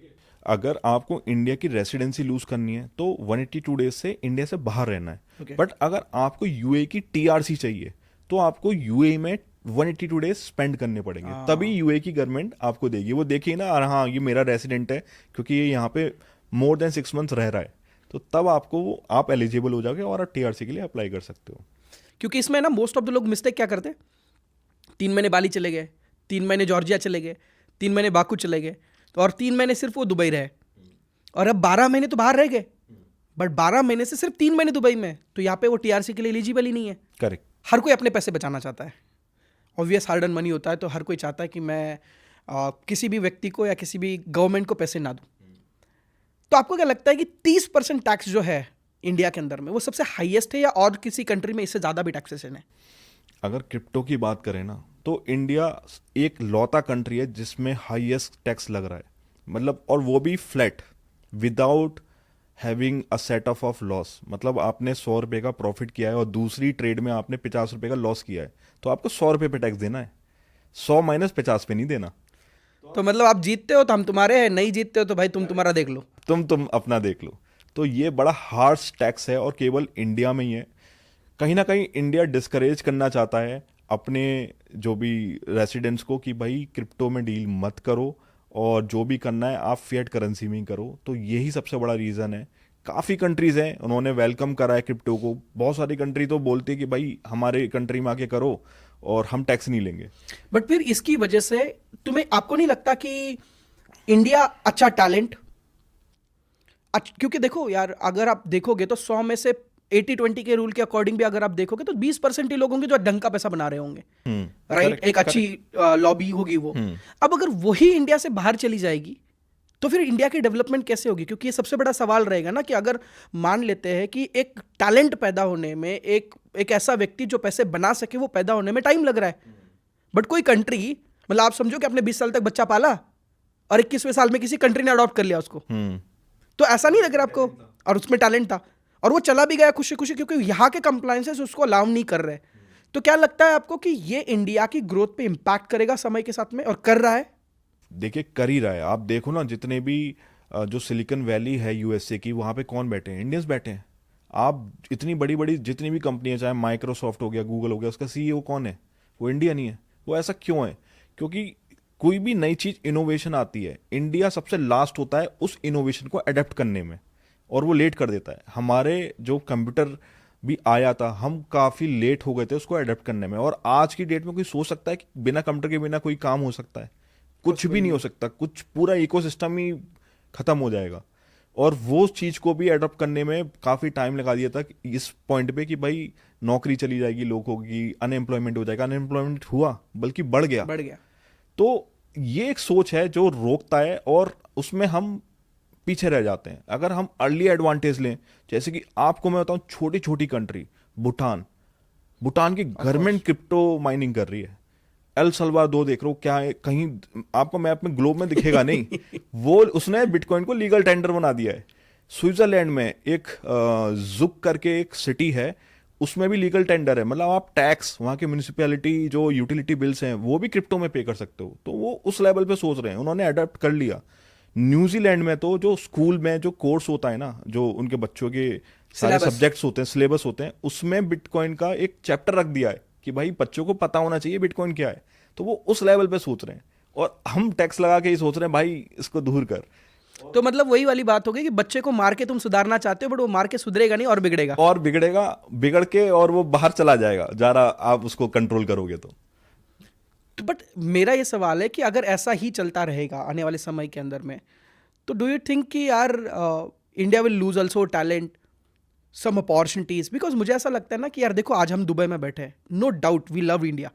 अगर आपको इंडिया की रेसिडेंसी लूज करनी है तो 182 डेज से इंडिया से बाहर रहना है। Okay. बट अगर आपको यूएई की टीआरसी चाहिए तो आपको यूएई में 182 डेज स्पेंड करने पड़ेंगे, तभी यूएई की गवर्नमेंट आपको देगी। वो देखिए ना, हाँ ये मेरा रेसिडेंट है क्योंकि ये यहाँ पे मोर देन 6 मंथ्स रह रहा है, तो तब आप एलिजिबल हो जाओगे और आप टीआरसी के लिए अप्लाई कर सकते हो। क्योंकि इसमें ना मोस्ट ऑफ द लोग मिस्टेक क्या करते हैं, 3 महीने बाली चले गए, 3 महीने जॉर्जिया चले गए, 3 महीने बाकू चले गए, तो और 3 महीने सिर्फ वो दुबई रहे, और अब 12 महीने तो बाहर रह गए, बट 12 महीने से सिर्फ 3 महीने दुबई में, तो यहाँ पे वो टीआरसी के लिए एलिजिबल ही नहीं है। करेक्ट। हर कोई अपने पैसे बचाना चाहता है, ऑब्वियस हार्ड अर्न मनी होता है, तो हर कोई चाहता है कि मैं किसी भी व्यक्ति को या किसी भी गवर्नमेंट को पैसे ना दूं। तो आपको क्या लगता है कि 30% टैक्स जो है इंडिया के अंदर में, वो सबसे हाईएस्ट है या और किसी कंट्री में इससे ज़्यादा भी टैक्सेशन है? अगर क्रिप्टो की बात करें ना, तो इंडिया एक लौता कंट्री है जिसमें हाईएस्ट टैक्स लग रहा है, मतलब, और वो भी flat, without having a set of loss. मतलब आपने 100 रुपये का प्रॉफिट किया है और दूसरी ट्रेड में आपने 50 रुपये का लॉस किया है, तो आपको 100 रुपये पे टैक्स देना है, 100 माइनस 50 पे नहीं देना। तो मतलब आप जीतते हो तो हम तुम्हारे हैं, नहीं जीतते हो तो भाई तुम तुम्हारा देख लो। तुम अपना देख लो। तो ये बड़ा हार्श टैक्स है और केवल इंडिया में ही है। कहीं ना कहीं इंडिया डिस्करेज करना चाहता है अपने जो भी रेसिडेंट्स को कि भाई क्रिप्टो में डील मत करो, और जो भी करना है आप फिएट करेंसी में ही करो। तो यही सबसे बड़ा रीज़न है। काफ़ी कंट्रीज हैं, उन्होंने वेलकम करा है क्रिप्टो को। बहुत सारी कंट्री तो बोलती है कि भाई हमारे कंट्री में आके करो और हम टैक्स नहीं लेंगे। बट फिर इसकी वजह से आपको नहीं लगता कि इंडिया अच्छा टैलेंट, क्योंकि देखो यार, अगर आप देखोगे तो 100 में से 80-20 के रूल के अकॉर्डिंग भी अगर आप देखोगे तो 20% ही लोग होंगे जो ढंग का पैसा बना रहे होंगे, राइट? एक अच्छी लॉबी होगी वो। अब अगर वही इंडिया से बाहर चली जाएगी तो फिर इंडिया की डेवलपमेंट कैसे होगी? क्योंकि ये सबसे बड़ा सवाल रहेगा ना कि अगर मान लेते हैं कि एक टैलेंट पैदा होने में, एक ऐसा व्यक्ति जो पैसे बना सके, वो पैदा होने में टाइम लग रहा है, बट कोई कंट्री, मतलब आप समझो कि आपने 20 साल तक बच्चा पाला और 21वें साल में किसी कंट्री ने अडॉप्ट कर लिया उसको, तो ऐसा नहीं लग रहा आपको? और उसमें टैलेंट था और वो चला भी गया खुशी खुशी, क्योंकि यहाँ के कंप्लायंसेस उसको अलाउ नहीं कर रहे। तो क्या लगता है आपको कि ये इंडिया की ग्रोथ पे इंपैक्ट करेगा समय के साथ में, और कर रहा है? देखिए, कर ही रहा है। आप देखो ना, जितने भी जो सिलिकॉन वैली है यूएसए की, वहाँ पे कौन बैठे हैं? इंडियंस बैठे हैं। आप इतनी बड़ी बड़ी जितनी भी कंपनी है, चाहे माइक्रोसॉफ्ट हो गया, गूगल हो गया, उसका सीईओ कौन है? वो इंडिया नहीं है। वो ऐसा क्यों है? क्योंकि कोई भी नई चीज़ इनोवेशन आती है, इंडिया सबसे लास्ट होता है उस इनोवेशन को अडेप्ट करने में, और वो लेट कर देता है। हमारे जो कंप्यूटर भी आया था, हम काफ़ी लेट हो गए थे उसको अडेप्ट करने में। और आज की डेट में कोई सोच सकता है कि बिना कंप्यूटर के बिना कोई काम हो सकता है? कुछ भी नहीं हो सकता। कुछ पूरा इकोसिस्टम ही खत्म हो जाएगा। और वो चीज़ को भी अडॉप्ट करने में काफ़ी टाइम लगा दिया था इस पॉइंट पे कि भाई नौकरी चली जाएगी लोगों की, अनएम्प्लॉयमेंट हो जाएगा। अनएम्प्लॉयमेंट हुआ, बल्कि बढ़ गया। तो ये एक सोच है जो रोकता है, और उसमें हम पीछे रह जाते हैं। अगर हम अर्ली एडवांटेज लें, जैसे कि आपको मैं बताऊं, छोटी छोटी कंट्री भूटान की गवर्नमेंट क्रिप्टो माइनिंग कर रही है। एल सल्वाडोर देख रहे हो, क्या है, कहीं आपको मैप में ग्लोब में दिखेगा नहीं, वो उसने बिटकॉइन को लीगल टेंडर बना दिया है। स्विट्जरलैंड में एक जुक करके एक सिटी है, उसमें भी लीगल टेंडर है। मतलब आप टैक्स, वहाँ के म्यूनिसिपैलिटी जो यूटिलिटी बिल्स हैं, वो भी क्रिप्टो में पे कर सकते हो। तो वो उस लेवल पे सोच रहे हैं, उन्होंने अडॉप्ट कर लिया। न्यूजीलैंड में तो जो स्कूल में जो कोर्स होता है ना, जो उनके बच्चों के सारे सब्जेक्ट्स होते हैं, सिलेबस होते हैं, उसमें बिटकॉइन का एक चैप्टर रख दिया है कि भाई बच्चों को पता होना चाहिए बिटकॉइन क्या है। तो वो उस लेवल पे सोच रहे हैं, और हम टैक्स लगा के ही सोच रहे हैं भाई इसको दूर कर। तो मतलब वही वाली बात हो गई कि बच्चे को मार के तुम सुधारना चाहते हो, बट वो मार के सुधरेगा नहीं और बिगड़ेगा। और बिगड़ेगा, बिगड़ के और वो बाहर चला जाएगा ज़रा आप उसको कंट्रोल करोगे तो। बट मेरा ये सवाल है कि अगर ऐसा ही चलता रहेगा आने वाले समय के अंदर में, तो डू यू थिंक कि यार India will lose also talent, some opportunities? Because मुझे ऐसा लगता है ना कि यार देखो, आज हम दुबई में बैठे हैं, no doubt we love India,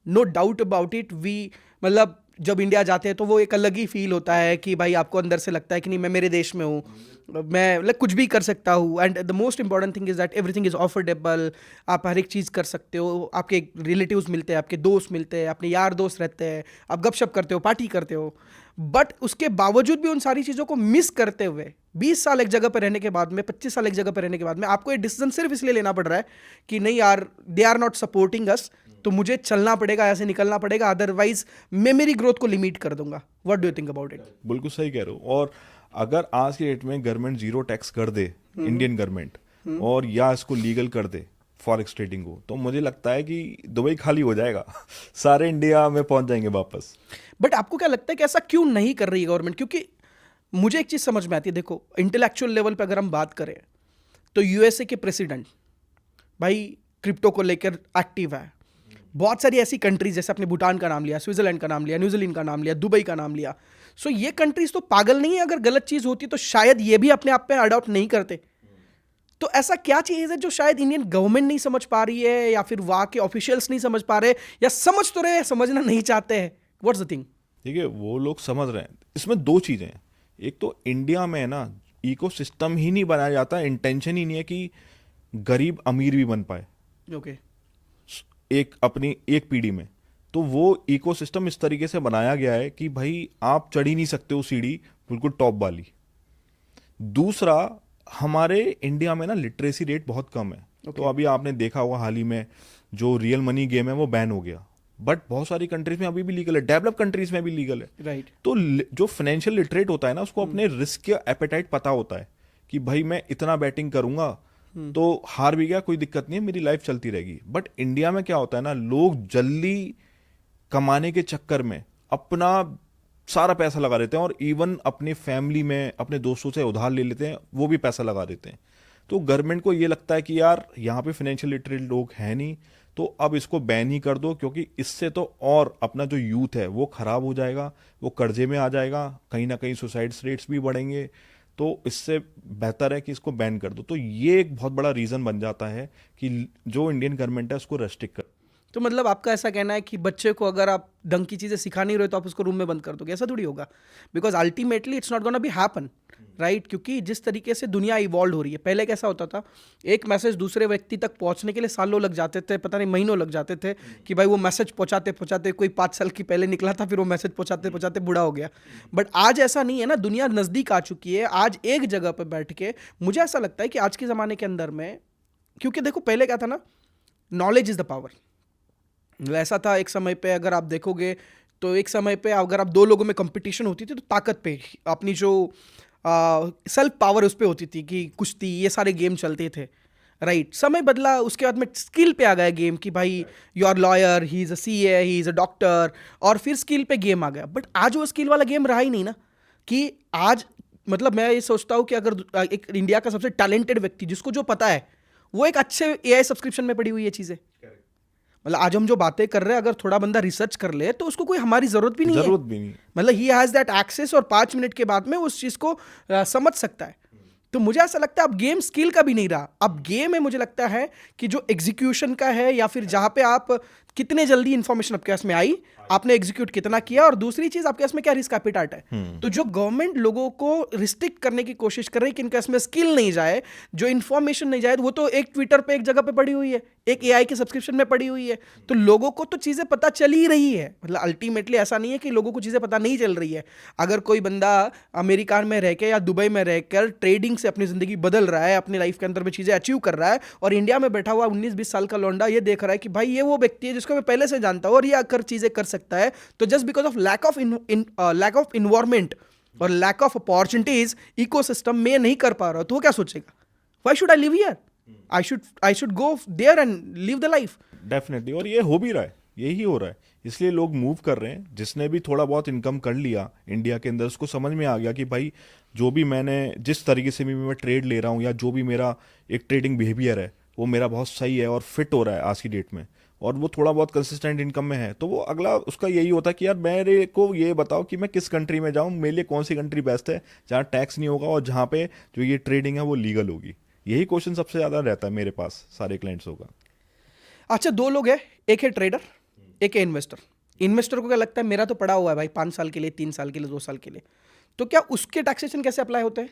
no doubt about it. We मतलब जब इंडिया जाते हैं तो वो एक अलग ही फील होता है कि भाई आपको अंदर से लगता है कि नहीं, मैं मेरे देश में हूँ, मैं लाइक कुछ भी कर सकता हूँ। And the most important thing is that everything is affordable, आप हर एक चीज़ कर सकते हो, आपके रिलेटिव्स मिलते हैं, आपके दोस्त मिलते हैं, अपने यार दोस्त रहते हैं, आप गपशप करते हो, पार्टी करते हो। बट उसके बावजूद भी उन सारी चीज़ों को मिस करते हुए 20 साल एक जगह पर रहने के बाद में, 25 साल एक जगह पर रहने के बाद में, आपको ये डिसीजन सिर्फ इसलिए लेना पड़ रहा है कि नहीं यार, they are not supporting us, तो मुझे चलना पड़ेगा, ऐसे निकलना पड़ेगा, अदरवाइज मैं मेरी ग्रोथ को लिमिट कर दूंगा। What do you think about it? बिल्कुल सही कह रहे हो। और अगर आज के डेट में गवर्नमेंट जीरो टैक्स कर दे, इंडियन गवर्नमेंट, और या इसको लीगल कर दे फॉरेक्स ट्रेडिंग को, तो मुझे लगता है कि दुबई खाली हो जाएगा सारे इंडिया में पहुंच जाएंगे वापस। बट आपको क्या लगता है कि ऐसा क्यों नहीं कर रही है गवर्नमेंट? क्योंकि मुझे एक चीज़ समझ में आती है, देखो इंटेलेक्चुअल लेवल पे अगर हम बात करें तो यूएसए के प्रेसिडेंट भाई क्रिप्टो को लेकर एक्टिव है। बहुत सारी ऐसी कंट्रीज, जैसे आपने भूटान का नाम लिया, स्विट्जरलैंड का नाम लिया, न्यूजीलैंड का नाम लिया, दुबई का नाम लिया। सो ये कंट्रीज तो पागल नहीं है, अगर गलत चीज़ होती तो शायद ये भी अपने आप पे अडॉप्ट नहीं करते। तो ऐसा क्या चीज़ है जो शायद इंडियन गवर्नमेंट नहीं समझ पा रही है, या फिर वहाँ के ऑफिशियल्स नहीं समझ पा रहे, या समझ तो रहे, समझना नहीं चाहते हैं? What's the thing? ठीक है, वो लोग समझ रहे हैं। इसमें दो चीज़ें हैं। एक तो इंडिया में ना इकोसिस्टम ही नहीं बनाया जाता, इंटेंशन ही नहीं है कि गरीब अमीर भी बन पाए ओके। एक अपनी एक पीढ़ी में। तो वो इकोसिस्टम इस तरीके से बनाया गया है कि भाई आप चढ़ ही नहीं सकते हो सीढ़ी बिल्कुल टॉप वाली। दूसरा, हमारे इंडिया में ना लिटरेसी रेट बहुत कम है। तो अभी आपने देखा होगा हाल ही में जो रियल मनी गेम है वो बैन हो गया, बट बहुत सारी कंट्रीज में अभी भी लीगल है, डेवलप कंट्रीज में भी लीगल है। राइट। तो जो फाइनेंशियल लिटरेट होता है ना, उसको अपने रिस्क का एपेटाइट पता होता है कि भाई मैं इतना बैटिंग करूंगा तो हार भी गया कोई दिक्कत नहीं है, मेरी लाइफ चलती रहेगी। बट इंडिया में क्या होता है ना, लोग जल्दी कमाने के चक्कर में अपना सारा पैसा लगा देते हैं, और इवन अपनी फैमिली में अपने दोस्तों से उधार ले लेते हैं, वो भी पैसा लगा देते हैं। तो गवर्नमेंट को ये लगता है कि यार यहाँ पे फाइनेंशियल लिटरेट लोग हैं नहीं, तो अब इसको बैन ही कर दो, क्योंकि इससे तो और अपना जो यूथ है वो खराब हो जाएगा, वो कर्जे में आ जाएगा, कहीं ना कहीं सुसाइड रेट्स भी बढ़ेंगे। तो इससे बेहतर है कि इसको बैन कर दो। तो ये एक बहुत बड़ा रीज़न बन जाता है कि जो इंडियन गवर्नमेंट है उसको रेस्ट्रिक्ट कर। तो मतलब आपका ऐसा कहना है कि बच्चे को अगर आप ढंग की चीज़ें सिखा नहीं रहे तो आप उसको रूम में बंद कर दोगे? ऐसा थोड़ी होगा, because ultimately it's not gonna be happen, right? क्योंकि जिस तरीके से दुनिया इवॉल्व हो रही है, पहले कैसा होता था, एक मैसेज दूसरे व्यक्ति तक पहुंचने के लिए सालों लग जाते थे, पता नहीं महीनों लग जाते थे कि भाई वो मैसेज पहुंचाते पहुंचाते कोई 5 साल की पहले निकला था, फिर वो मैसेज पहुंचाते पहुंचाते बूढ़ा हो गया। बट आज ऐसा नहीं है ना, दुनिया नज़दीक आ चुकी है। आज एक जगह पर बैठ के मुझे ऐसा लगता है कि आज के ज़माने के अंदर में, क्योंकि देखो पहले क्या था ना, नॉलेज इज़ द पावर। ऐसा था एक समय पे, अगर आप देखोगे तो एक समय पे अगर आप दो लोगों में कंपटीशन होती थी तो ताकत पे, अपनी जो सेल्फ पावर उस पे होती थी, कि कुश्ती, ये सारे गेम चलते थे, राइट? समय बदला, उसके बाद में स्किल पे आ गया गेम कि भाई you are lawyer, he is a CA, he is a doctor, और फिर स्किल पे गेम आ गया। बट आज वो स्किल वाला गेम रहा ही नहीं ना, कि आज मतलब मैं ये सोचता हूँ कि अगर एक इंडिया का सबसे टैलेंटेड व्यक्ति जिसको जो पता है, वो एक अच्छे एआई सब्सक्रिप्शन में पड़ी हुई है चीज़ें। मतलब आज हम जो बातें कर रहे हैं, अगर थोड़ा बंदा रिसर्च कर ले तो उसको कोई हमारी जरूरत भी नहीं है। जरूरत भी नहीं, मतलब ही हैज दैट एक्सेस, और 5 मिनट के बाद में उस चीज को समझ सकता है। तो मुझे ऐसा लगता है अब गेम स्किल का भी नहीं रहा, अब गेम है मुझे लगता है कि जो एग्जीक्यूशन का है, या फिर जहां पे आप कितने जल्दी इंफॉर्मेशन आपके पास में आई, आपने एग्जीक्यूट कितना किया, और दूसरी चीज आपके पास में क्या रिस्क एपेटाइट है। तो जो गवर्नमेंट लोगों को रिस्ट्रिक्ट करने की कोशिश कर रही है कि इनके पास में स्किल नहीं जाए, जो इन्फॉर्मेशन नहीं जाए, वो तो एक ट्विटर पे एक जगह पे पड़ी हुई है, एक एआई के सब्सक्रिप्शन में पड़ी हुई है। तो लोगों को तो चीजें पता चल ही रही है। मतलब अल्टीमेटली ऐसा नहीं है कि लोगों को चीजें पता नहीं चल रही है। अगर कोई बंदा अमेरिका में रह के या दुबई में रहकर ट्रेडिंग से अपनी जिंदगी बदल रहा है, अपनी लाइफ के अंदर में चीजें अचीव कर रहा है, और इंडिया में बैठा हुआ 19-20 साल का लौंडा ये देख रहा है कि भाई ये वो व्यक्ति है जिसको मैं पहले से जानता हूं और ये आकर चीजें कर सकता है, तो just because of lack of environment और लैक ऑफ अपॉर्चुनिटीज इकोसिस्टम में नहीं कर पा रहा, तो वो क्या सोचेगा, why should I live here, I should go there and live the life. Definitely. और ये हो भी रहा है, यही हो रहा है, इसलिए लोग मूव कर रहे हैं। जिसने भी थोड़ा बहुत इनकम कर लिया इंडिया के अंदर, उसको समझ में आ गया कि भाई जो भी मैंने जिस तरीके से भी मैं ट्रेड ले रहा हूँ या जो भी मेरा एक ट्रेडिंग बिहेवियर है वो मेरा बहुत सही है और फिट हो रहा है आज की डेट में, और वो थोड़ा बहुत कंसिस्टेंट इनकम में है, तो वो अगला उसका यही होता है कि यार मेरे को ये बताओ कि मैं किस कंट्री में जाऊँ, मेरे लिए कौन सी कंट्री बेस्ट है जहाँ टैक्स नहीं होगा और जहाँ पे जो ये ट्रेडिंग है वो लीगल होगी। यही क्वेश्चन सबसे ज़्यादा रहता है मेरे पास सारे क्लाइंट्सों का। अच्छा, दो लोग हैं, एक है ट्रेडर, एक है इन्वेस्टर। इन्वेस्टर को क्या लगता है मेरा तो पड़ा हुआ है भाई 5 साल के लिए, 3 साल के लिए, 2 साल के लिए, तो क्या उसके टैक्सेशन कैसे अप्लाई होते हैं?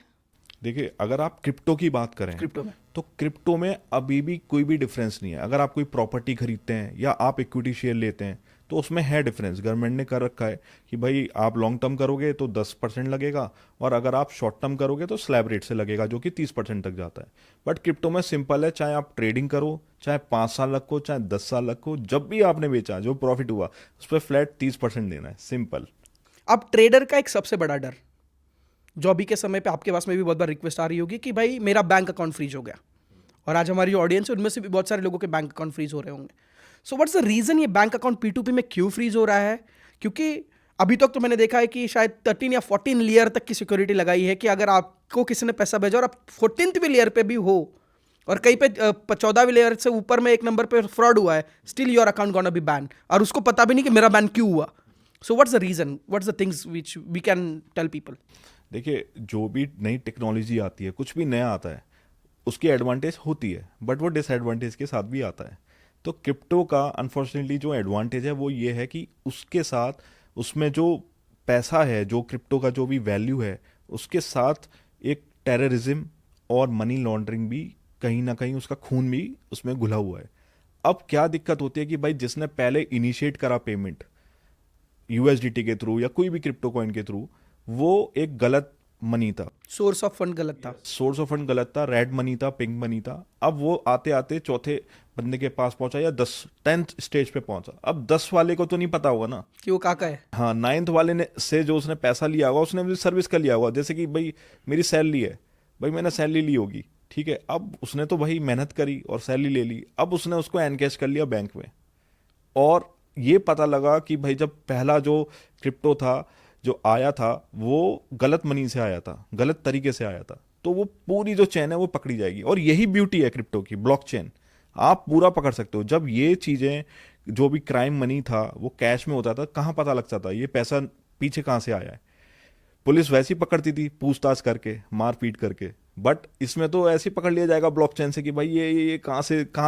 देखिए, अगर आप क्रिप्टो की बात करें क्रिप्टो में तो क्रिप्टो में अभी भी कोई भी डिफरेंस नहीं है। अगर आप कोई प्रॉपर्टी खरीदते हैं या आप इक्विटी शेयर लेते हैं तो उसमें है डिफरेंस। गवर्नमेंट ने कर रखा है कि भाई आप लॉन्ग टर्म करोगे तो 10% लगेगा, और अगर आप शॉर्ट टर्म करोगे तो स्लैब रेट से लगेगा जो कि 30% तक जाता है। बट क्रिप्टो में सिंपल है, चाहे आप ट्रेडिंग करो, चाहे 5 साल रखो, चाहे 10 साल रखो, जब भी आपने बेचा जो प्रॉफिट हुआ उस पर फ्लैट 30% देना है, सिंपल। अब ट्रेडर का एक सबसे बड़ा डर जो अभी के समय पे आपके पास में भी बहुत बार रिक्वेस्ट आ रही होगी कि भाई मेरा बैंक अकाउंट फ्रीज हो गया, और आज हमारी जो ऑडियंस है उनमें से भी बहुत सारे लोगों के बैंक अकाउंट फ्रीज हो रहे होंगे। सो व्हाट्स द रीज़न ये बैंक अकाउंट P2P में क्यों फ्रीज हो रहा है? क्योंकि अभी तक तो मैंने देखा है कि शायद 13 या 14 लेयर तक की सिक्योरिटी लगाई है कि अगर आपको किसी ने पैसा भेजा और आप 14th भी लेयर पे भी हो और कहीं पे 14वीं लेयर से ऊपर में एक नंबर पे फ्रॉड हुआ है, still your account gonna be ban, और उसको पता भी नहीं कि मेरा बैन क्यों हुआ। So what's the reason, what's the things which we can tell people? देखिए, जो भी नई टेक्नोलॉजी आती है, कुछ भी नया आता है, उसकी एडवांटेज होती है बट वो डिसएडवांटेज के साथ भी आता है। तो क्रिप्टो का अनफॉर्चुनेटली जो एडवांटेज है वो ये है कि उसके साथ उसमें जो पैसा है, जो क्रिप्टो का जो भी वैल्यू है, उसके साथ एक टेररिज्म और मनी लॉन्ड्रिंग भी कहीं ना कहीं उसका खून भी उसमें घुला हुआ है। अब क्या दिक्कत होती है कि भाई जिसने पहले इनिशिएट करा पेमेंट USDT के थ्रू या कोई भी क्रिप्टो कॉइन के थ्रू, वो एक गलत मनी था, सोर्स ऑफ फंड गलत था, सोर्स ऑफ फंड गलत था, रेड मनी था, पिंक मनी था। अब वो आते आते चौथे बंदे के पास पहुंचा या 10th स्टेज पे पहुंचा। अब 10 वाले को तो नहीं पता होगा ना कि वो काका है। हाँ, 9th वाले ने से जो उसने पैसा लिया होगा उसने भी सर्विस का लिया होगा। जैसे कि भाई मेरी सैलरी है, भाई मैंने सैलरी ली होगी, ठीक है, अब उसने तो भाई मेहनत करी और सैलरी ले ली, अब उसने उसको एनकैश कर लिया बैंक में, और ये पता लगा कि भाई जब पहला जो क्रिप्टो था जो आया था वो गलत मनी से आया था, गलत तरीके से आया था, तो वो पूरी जो चेन है वो पकड़ी जाएगी। और यही ब्यूटी है क्रिप्टो की, ब्लॉकचेन आप पूरा पकड़ सकते हो। जब ये चीजें, जो भी क्राइम मनी था वो कैश में होता था, कहाँ पता लगता था ये पैसा पीछे कहाँ से आया है? पुलिस वैसी पकड़ती थी, पूछताछ करके, मारपीट करके। बट इसमें तो ऐसे ही पकड़ लिया जाएगा ब्लॉकचेन से कि भाई ये कहाँ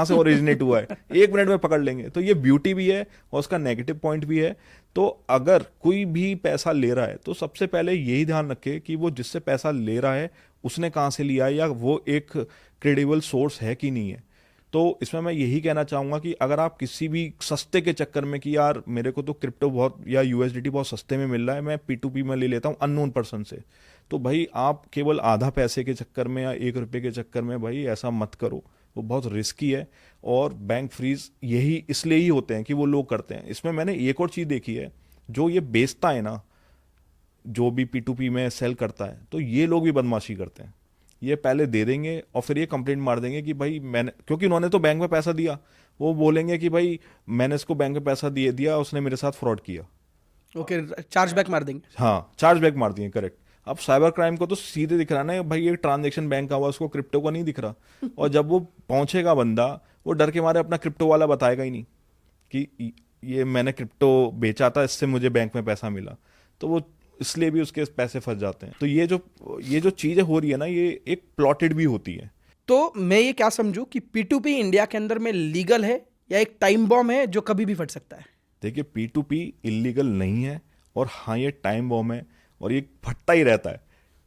से ओरिजिनेट हुआ है, 1 मिनट में पकड़ लेंगे। तो ये ब्यूटी भी है और उसका नेगेटिव पॉइंट भी है। तो अगर कोई भी पैसा ले रहा है तो सबसे पहले यही ध्यान रखे कि वो जिससे पैसा ले रहा है उसने कहाँ से लिया है, या वो एक क्रेडिबल सोर्स है कि नहीं है। तो इसमें मैं यही कहना चाहूँगा कि अगर आप किसी भी सस्ते के चक्कर में कि यार मेरे को तो क्रिप्टो बहुत या USDT बहुत सस्ते में मिल रहा है, मैं P2P में ले लेता हूँ अननोन पर्सन से, तो भाई आप केवल आधा पैसे के चक्कर में या 1 रुपये के चक्कर में भाई ऐसा मत करो, वो बहुत रिस्की है। और बैंक फ्रीज यही इसलिए ही होते हैं कि वो लोग करते हैं। इसमें मैंने एक और चीज़ देखी है, जो ये बेचता है ना, जो भी P2P में सेल करता है, तो ये लोग भी बदमाशी करते हैं। ये पहले दे देंगे और फिर ये कंप्लेंट मार देंगे कि भाई मैंने, क्योंकि उन्होंने तो बैंक में पैसा दिया, वो बोलेंगे कि भाई मैंने इसको बैंक में पैसा दिया, उसने मेरे साथ फ्रॉड किया। ओके, चार्ज बैक मार देंगे। हाँ, चार्ज बैक मार दिए, करेक्ट। अब साइबर क्राइम को तो सीधे दिख रहा ना भाई, ये ट्रांजेक्शन बैंक का हुआ, उसको क्रिप्टो का नहीं दिख रहा। और जब वो पहुंचेगा बंदा, वो डर के मारे अपना क्रिप्टो वाला बताएगा ही नहीं कि ये मैंने क्रिप्टो बेचा था, इससे मुझे बैंक में पैसा मिला, तो वो इसलिए भी उसके पैसे फंस जाते हैं। तो ये जो चीजें हो रही है ना, ये एक प्लॉटेड भी होती है। तो मैं ये क्या समझूं कि P2P इंडिया के अंदर में लीगल है या एक टाइम बॉम्ब है जो कभी भी फट सकता है? देखिए, P2P इलीगल नहीं है, और हाँ ये टाइम बॉम्ब है, और ये फटता ही रहता है,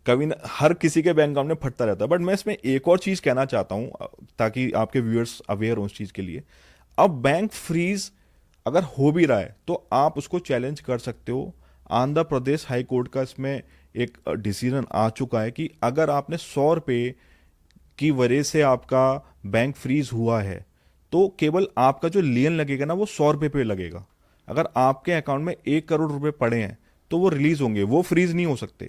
कभी ना हर किसी के बैंक अकाउंट में फटता रहता है। बट मैं इसमें एक और चीज़ कहना चाहता हूँ ताकि आपके व्यूअर्स अवेयर हो उस चीज़ के लिए। अब बैंक फ्रीज अगर हो भी रहा है तो आप उसको चैलेंज कर सकते हो। आंध्र प्रदेश हाई कोर्ट का इसमें एक डिसीजन आ चुका है कि अगर आपने 100 रुपये की वजह से आपका बैंक फ्रीज हुआ है तो केवल आपका जो लेन लगेगा ना वो 100 रुपये पे लगेगा। अगर आपके अकाउंट में 1 करोड़ रुपए पड़े हैं तो वो रिलीज होंगे, वो फ्रीज नहीं हो सकते,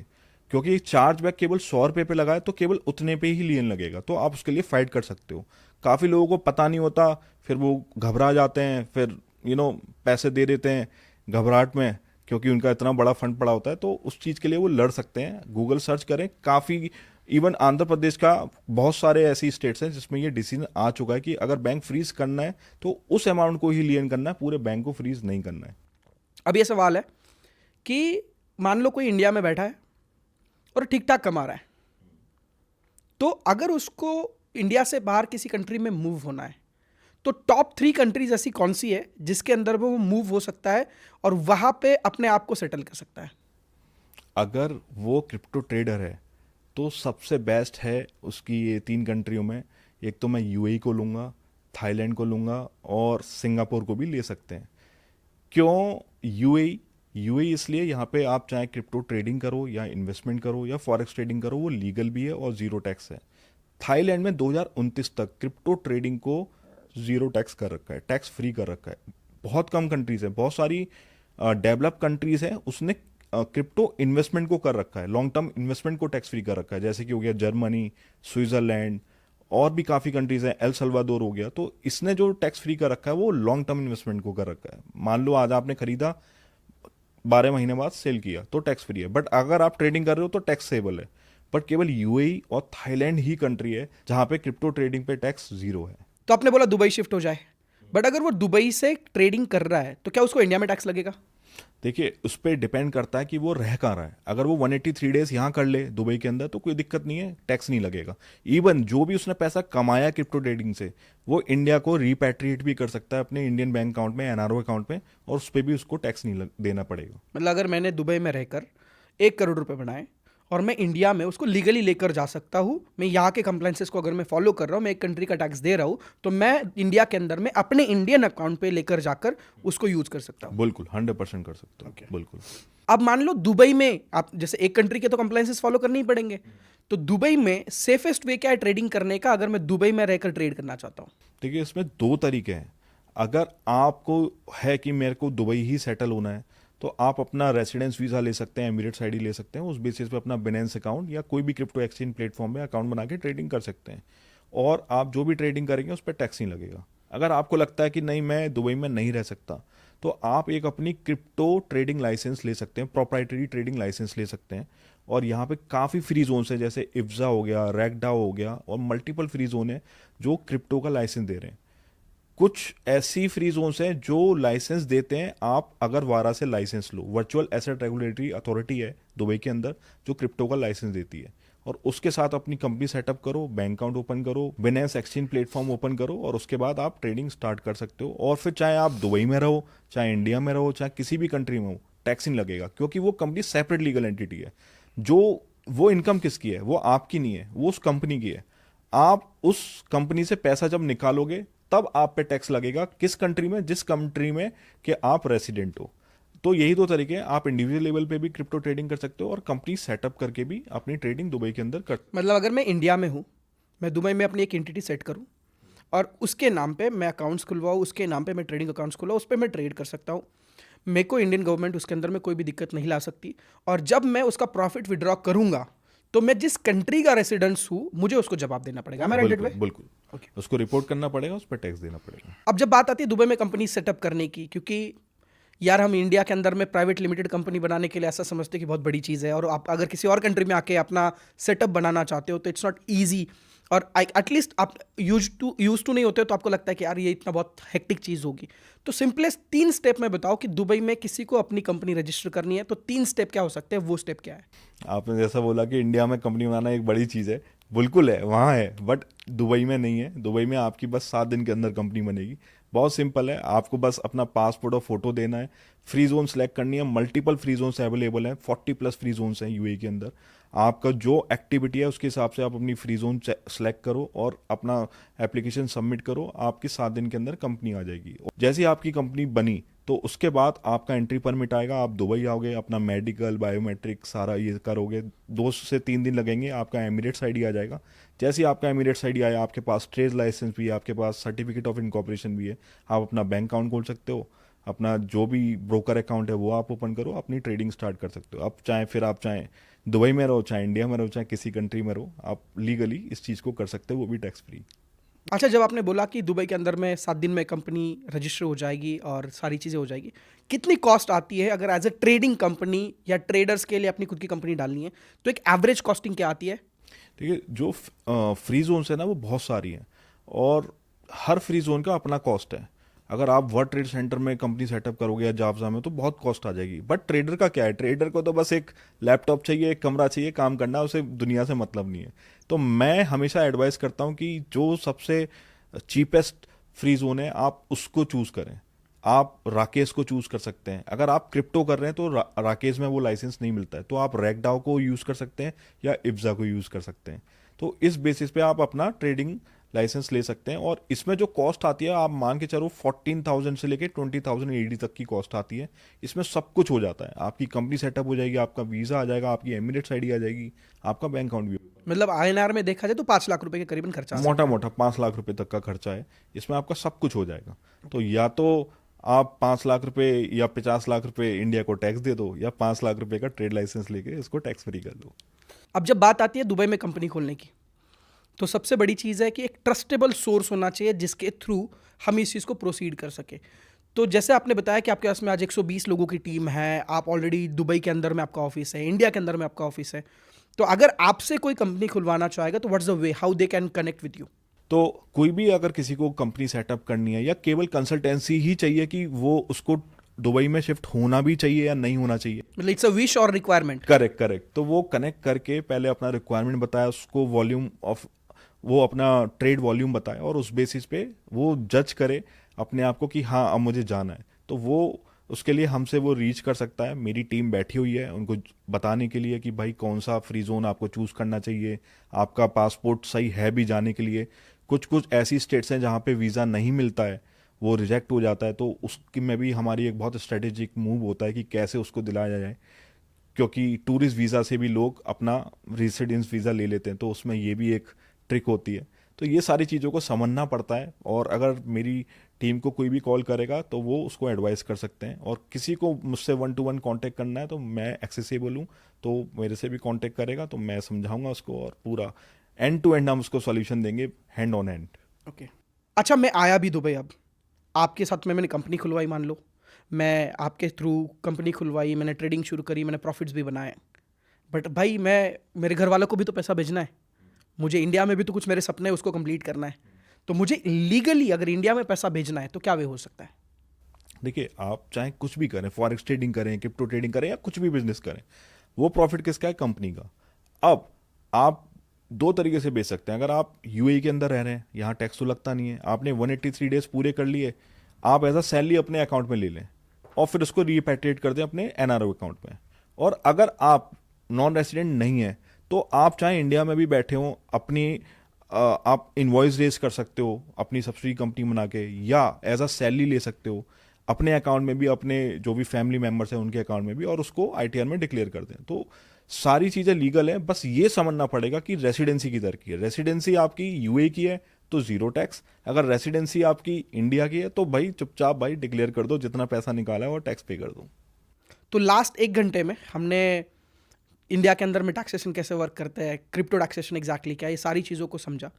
क्योंकि चार्ज बैक केवल 100 रुपये पे लगा है तो केवल उतने पे ही लेन लगेगा। तो आप उसके लिए फाइट कर सकते हो। काफ़ी लोगों को पता नहीं होता, फिर वो घबरा जाते हैं, फिर पैसे दे देते हैं घबराहट में, क्योंकि उनका इतना बड़ा फंड पड़ा होता है, तो उस चीज़ के लिए वो लड़ सकते हैं। गूगल सर्च करें, काफ़ी इवन आंध्र प्रदेश का बहुत सारे ऐसी स्टेट्स हैं जिसमें ये डिसीजन आ चुका है कि अगर बैंक फ्रीज करना है तो उस अमाउंट को ही लियन करना है, पूरे बैंक को फ्रीज नहीं करना है। अब ये सवाल है कि मान लो कोई इंडिया में बैठा है और ठीक ठाक कमा रहा है, तो अगर उसको इंडिया से बाहर किसी कंट्री में मूव होना है तो टॉप 3 कंट्रीज ऐसी कौन सी है जिसके अंदर वो मूव हो सकता है और वहां पे अपने आप को सेटल कर सकता है? अगर वो क्रिप्टो ट्रेडर है तो सबसे बेस्ट है उसकी ये 3 कंट्रियों में। एक तो मैं यूएई को लूँगा, थाईलैंड को लूँगा और सिंगापुर को भी ले सकते हैं। क्यों यूएई? इसलिए यहाँ पे आप चाहे क्रिप्टो ट्रेडिंग करो या इन्वेस्टमेंट करो या फॉरेक्स ट्रेडिंग करो, वो लीगल भी है और ज़ीरो टैक्स है। थाईलैंड में 2029 तक क्रिप्टो ट्रेडिंग को ज़ीरो टैक्स कर रखा है, टैक्स फ्री कर रखा है। बहुत कम कंट्रीज़ हैं, बहुत सारी डेवलप कंट्रीज़ हैं, उसने क्रिप्टो इन्वेस्टमेंट को कर रखा है, लॉन्ग टर्म इन्वेस्टमेंट को टैक्स फ्री कर रखा है, जैसे कि हो गया जर्मनी, स्विट्जरलैंड और भी काफ़ी कंट्रीज़ हैं, एल सल्वाडोर हो गया। तो इसने जो टैक्स फ्री कर रखा है वो लॉन्ग टर्म इन्वेस्टमेंट को कर रखा है। मान लो आज आपने खरीदा, 12 महीने बाद सेल किया तो टैक्स फ्री है, बट अगर आप ट्रेडिंग कर रहे हो तो टैक्स सेबल है। बट केवल यूएई और थाईलैंड ही कंट्री है जहां पे क्रिप्टो ट्रेडिंग पे टैक्स जीरो है। तो आपने बोला दुबई शिफ्ट हो जाए, बट अगर वो दुबई से ट्रेडिंग कर रहा है तो क्या उसको इंडिया में टैक्स लगेगा? देखिए, उस पर डिपेंड करता है कि वो रह कहाँ रहा है। अगर वो 183 डेज यहाँ कर ले दुबई के अंदर तो कोई दिक्कत नहीं है, टैक्स नहीं लगेगा। इवन जो भी उसने पैसा कमाया क्रिप्टो ट्रेडिंग से, वो इंडिया को रिपैट्रिएट भी कर सकता है अपने इंडियन बैंक अकाउंट में, एनआरओ अकाउंट में, और उस पर भी उसको टैक्स नहीं देना पड़ेगा। मतलब अगर मैंने दुबई में रहकर 1 करोड़ रुपए बनाए और मैं इंडिया में उसको लीगली लेकर जा सकता हूँ, मैं यहाँ के कंप्लाइंसेस को अगर मैं फॉलो कर रहा हूँ, मैं एक कंट्री का टैक्स दे रहा हूँ, तो मैं इंडिया के अंदर में अपने इंडियन अकाउंट पे लेकर जाकर उसको यूज कर सकता हूँ। बिल्कुल 100% कर सकते हो। Okay. बिल्कुल। अब मान लो दुबई में आप जैसे एक कंट्री के तो कंप्लाइंसेस फॉलो करने ही पड़ेंगे, तो दुबई में सेफेस्ट वे क्या है ट्रेडिंग करने का अगर मैं दुबई में रहकर ट्रेड करना चाहता हूँ? देखिए, इसमें 2 तरीके हैं। अगर आपको है कि मेरे को दुबई ही सेटल होना है तो आप अपना रेसिडेंस वीज़ा ले सकते हैं, एमिरेट्स आईडी ले सकते हैं, उस बेसिस पे अपना बिनेंस अकाउंट या कोई भी क्रिप्टो एक्सचेंज प्लेटफॉर्म में अकाउंट बना के ट्रेडिंग कर सकते हैं, और आप जो भी ट्रेडिंग करेंगे उस पर टैक्स नहीं लगेगा। अगर आपको लगता है कि नहीं, मैं दुबई में नहीं रह सकता, तो आप एक अपनी क्रिप्टो ट्रेडिंग लाइसेंस ले सकते हैं, प्रोप्राइटरी ट्रेडिंग लाइसेंस ले सकते हैं। और यहाँ पे काफ़ी फ्री जोन्स हैं, जैसे इफ्जा हो गया, रैगडाओ हो गया, और मल्टीपल फ्री जोन है जो क्रिप्टो का लाइसेंस दे रहे हैं। कुछ ऐसी फ्री जोन्स हैं जो लाइसेंस देते हैं, आप अगर वारा से लाइसेंस लो, वर्चुअल एसेट रेगुलेटरी अथॉरिटी है दुबई के अंदर जो क्रिप्टो का लाइसेंस देती है, और उसके साथ अपनी कंपनी सेटअप करो, बैंक अकाउंट ओपन करो, बिनेंस एक्सचेंज प्लेटफॉर्म ओपन करो, और उसके बाद आप ट्रेडिंग स्टार्ट कर सकते हो। और फिर चाहे आप दुबई में रहो, चाहे इंडिया में रहो, चाहे किसी भी कंट्री में हो, टैक्स नहीं लगेगा, क्योंकि वो कंपनी सेपरेट लीगल एंटिटी है। जो वो इनकम किसकी है, वो आपकी नहीं है, वो उस कंपनी की है। आप उस कंपनी से पैसा जब निकालोगे तब आप पे टैक्स लगेगा, किस कंट्री में, जिस कंट्री में कि आप रेसिडेंट हो। तो यही 2 तरीके हैं, आप इंडिविजुअल लेवल पे भी क्रिप्टो ट्रेडिंग कर सकते हो और कंपनी सेटअप करके भी अपनी ट्रेडिंग दुबई के अंदर कर। मतलब अगर मैं इंडिया में हूँ, मैं दुबई में अपनी एक एंटिटी सेट करूँ और उसके नाम पे मैं अकाउंट्स खुलवाऊँ, उसके नाम पे मैं ट्रेडिंग अकाउंट्स खुलवाऊँ, उस पर मैं ट्रेड कर सकता हूँ। मेरे को इंडियन गवर्नमेंट उसके अंदर में कोई भी दिक्कत नहीं ला सकती, और जब मैं उसका प्रॉफिट विड्रॉ करूँगा तो मैं जिस कंट्री का रेसिडेंस हूँ मुझे उसको जवाब देना पड़ेगा। मैं राइट वे? बिल्कुल, Okay. उसको रिपोर्ट करना पड़ेगा, उस पर टैक्स देना पड़ेगा। अब जब बात आती है दुबई में कंपनी सेटअप करने की, क्योंकि यार हम इंडिया के अंदर में प्राइवेट लिमिटेड कंपनी बनाने के लिए ऐसा समझते हैं कि बहुत बड़ी चीज़ है, और आप अगर किसी और कंट्री में आके अपना सेटअप बनाना चाहते हो तो इट्स नॉट ईजी, और एटलीस्ट आप यूज टू नहीं होते हो तो आपको लगता है कि यार ये इतना बहुत हेक्टिक चीज़ होगी। तो सिंपलेस्ट 3 स्टेप में बताओ कि दुबई में किसी को अपनी कंपनी रजिस्टर करनी है तो 3 स्टेप क्या हो सकते हैं, वो स्टेप क्या है? आपने जैसा बोला कि इंडिया में कंपनी बनाना एक बड़ी चीज़ है, बिल्कुल है, वहाँ है, बट दुबई में नहीं है। दुबई में आपकी बस 7 दिन के अंदर कंपनी बनेगी। बहुत सिंपल है, आपको बस अपना पासपोर्ट और फोटो देना है, फ्री जोन सेलेक्ट करनी है, मल्टीपल फ्री जोन्स अवेलेबल हैं, 40+ फ्री जोन्स हैं यूएई के अंदर। आपका जो एक्टिविटी है उसके हिसाब से आप अपनी फ्री जोन सेलेक्ट करो और अपना एप्लीकेशन सबमिट करो, आपकी 7 दिन के अंदर कंपनी आ जाएगी। जैसे ही आपकी कंपनी बनी तो उसके बाद आपका एंट्री परमिट आएगा, आप दुबई आओगे, अपना मेडिकल, बायोमेट्रिक सारा ये करोगे, 2 से 3 दिन लगेंगे, आपका एमिरेट्स आईडी आ जाएगा। जैसे ही आपका एमिरेट्स आईडी आया, आपके पास ट्रेड लाइसेंस भी है, आपके पास सर्टिफिकेट ऑफ इनकॉर्पोरेशन भी है, आप अपना बैंक अकाउंट खोल सकते हो, अपना जो भी ब्रोकर अकाउंट है वो आप ओपन करो, अपनी ट्रेडिंग स्टार्ट कर सकते हो। आप चाहे दुबई में रहो, चाहे इंडिया में रहो, चाहे किसी कंट्री में रहो, आप लीगली इस चीज़ को कर सकते हो, वो भी टैक्स फ्री। अच्छा, जब आपने बोला कि दुबई के अंदर में 7 दिन में कंपनी रजिस्टर हो जाएगी और सारी चीज़ें हो जाएगी, कितनी कॉस्ट आती है अगर एज ए ट्रेडिंग कंपनी या ट्रेडर्स के लिए अपनी खुद की कंपनी डालनी है, तो एक एवरेज कॉस्टिंग क्या आती है? देखिए, जो फ्री जोन्स है ना वो बहुत सारी हैं, और हर फ्री जोन का अपना कॉस्ट है। अगर आप वर्ल्ड ट्रेड सेंटर में कंपनी सेटअप करोगे या जाफ्जा में, तो बहुत कॉस्ट आ जाएगी। बट ट्रेडर का क्या है, ट्रेडर को तो बस एक लैपटॉप चाहिए, एक कमरा चाहिए, काम करना है, उसे दुनिया से मतलब नहीं है। तो मैं हमेशा एडवाइस करता हूँ कि जो सबसे चीपेस्ट फ्री जोन है आप उसको चूज करें। आप राकेश को चूज कर सकते हैं। अगर आप क्रिप्टो कर रहे हैं तो राकेश में वो लाइसेंस नहीं मिलता है, तो आप रैगडाओ को यूज कर सकते हैं या इब्जा को यूज कर सकते हैं। तो इस बेसिस पे आप अपना ट्रेडिंग लाइसेंस ले सकते हैं। और इसमें जो कॉस्ट आती है, आप मान के चलो 14,000 से लेके 20,000 AED तक की कॉस्ट आती है। इसमें सब कुछ हो जाता है, आपकी कंपनी सेटअप हो जाएगी, आपका वीजा आ जाएगा, आपकी एमिरेट्स आईडी आ जाएगी, आपका बैंक अकाउंट भी। मतलब INR में देखा जाए तो 5 लाख रुपए के करीबन खर्चा आ सकता मोटा मोटा 5 लाख रुपए तक का खर्चा है, इसमें आपका सब कुछ हो जाएगा। तो या तो आप 5 लाख रुपए या 50 लाख रुपए इंडिया को टैक्स दे दो, या 5 लाख रुपए का ट्रेड लाइसेंस लेके इसको टैक्स फ्री कर दो। है। अब जब बात आती है दुबई में कंपनी खोलने की, तो सबसे बड़ी चीज़ है कि एक ट्रस्टेबल सोर्स होना चाहिए जिसके थ्रू हम इस चीज़ को प्रोसीड कर सके। तो जैसे आपने बताया कि आपके पास में आज 120 लोगों की टीम है, आप ऑलरेडी दुबई के अंदर में आपका ऑफिस है, इंडिया के अंदर में आपका ऑफिस है, तो अगर आपसे कोई कंपनी खुलवाना चाहेगा तो what's the way how they can connect with you? तो कोई भी अगर किसी को कंपनी सेटअप करनी है, या केवल कंसल्टेंसी ही चाहिए कि वो उसको दुबई में शिफ्ट होना भी चाहिए या नहीं होना चाहिए, मतलब इट्स अ विश और रिक्वायरमेंट। करेक्ट करेक्ट, तो वो कनेक्ट करके पहले अपना रिक्वायरमेंट बताया, उसको वॉल्यूम ऑफ वो अपना ट्रेड वॉल्यूम बताए, और उस बेसिस पे वो जज करे अपने आप को कि हाँ अब मुझे जाना है, तो वो उसके लिए हमसे वो रीच कर सकता है। मेरी टीम बैठी हुई है उनको बताने के लिए कि भाई कौन सा फ्री जोन आपको चूज करना चाहिए, आपका पासपोर्ट सही है भी जाने के लिए। कुछ कुछ ऐसी स्टेट्स हैं जहाँ पे वीज़ा नहीं मिलता है, वो रिजेक्ट हो जाता है, तो उसकी में भी हमारी एक बहुत स्ट्रेटेजिक मूव होता है कि कैसे उसको दिलाया जाए, क्योंकि टूरिस्ट वीज़ा से भी लोग अपना रेसिडेंस वीज़ा ले लेते हैं, तो उसमें ये भी एक ट्रिक होती है। तो ये सारी चीज़ों को समझना पड़ता है, और अगर मेरी टीम को कोई भी कॉल करेगा तो वो उसको एडवाइस कर सकते हैं। और किसी को मुझसे 1-to-1 कांटेक्ट करना है तो मैं एक्सेसिबल हूँ, तो मेरे से भी कांटेक्ट करेगा तो मैं समझाऊंगा उसको, और पूरा एंड टू एंड हम उसको सॉल्यूशन देंगे, हैंड ऑन हैंड। ओके। अच्छा, मैं आया भी दुबई, अब आपके साथ में मैंने कंपनी खुलवाई, मान लो मैं आपके थ्रू कंपनी खुलवाई, मैंने ट्रेडिंग शुरू करी, मैंने प्रॉफिट्स भी बनाए, बट भाई मैं मेरे घर वालों को भी तो पैसा भेजना है, मुझे इंडिया में भी तो कुछ मेरे सपने हैं उसको कंप्लीट करना है, तो मुझे लीगली अगर इंडिया में पैसा भेजना है तो क्या वे हो सकता है? देखिए, आप चाहे कुछ भी करें, फॉरेक्स ट्रेडिंग करें, क्रिप्टो ट्रेडिंग करें, या कुछ भी बिजनेस करें, वो प्रॉफिट किसका है? कंपनी का। अब आप दो तरीके से बेच सकते हैं। अगर आप यूएई के अंदर रह रहे हैं, यहाँ टैक्स तो लगता नहीं है, आपने 183 डेज पूरे कर लिए, आप एज अ सैलरी अपने अकाउंट में ले लें और फिर उसको रिपेट्रिएट कर दें अपने एनआरओ अकाउंट में। और अगर आप नॉन रेसिडेंट नहीं है तो आप चाहे इंडिया में भी बैठे हो, अपनी आप इनवॉइस रेज कर सकते हो अपनी सब्सिडी कंपनी बना के, या एज अ सैलरी ले सकते हो अपने अकाउंट में भी, अपने जो भी फैमिली मेंबर्स हैं उनके अकाउंट में भी, और उसको आईटीआर में डिक्लेयर कर दें। तो सारी चीज़ें लीगल हैं, बस ये समझना पड़ेगा कि रेसिडेंसी किधर की है। रेसिडेंसी आपकी यूए की है तो जीरो टैक्स, अगर रेसिडेंसी आपकी इंडिया की है तो भाई चुपचाप भाई डिक्लेयर कर दो, जितना पैसा निकाला है वो टैक्स पे कर दो। तो लास्ट 1 घंटे में हमने इंडिया के अंदर में टैक्सेशन कैसे वर्क करता है, क्रिप्टो टैक्सेशन एग्जैक्टली क्या है, ये सारी चीज़ों को समझा।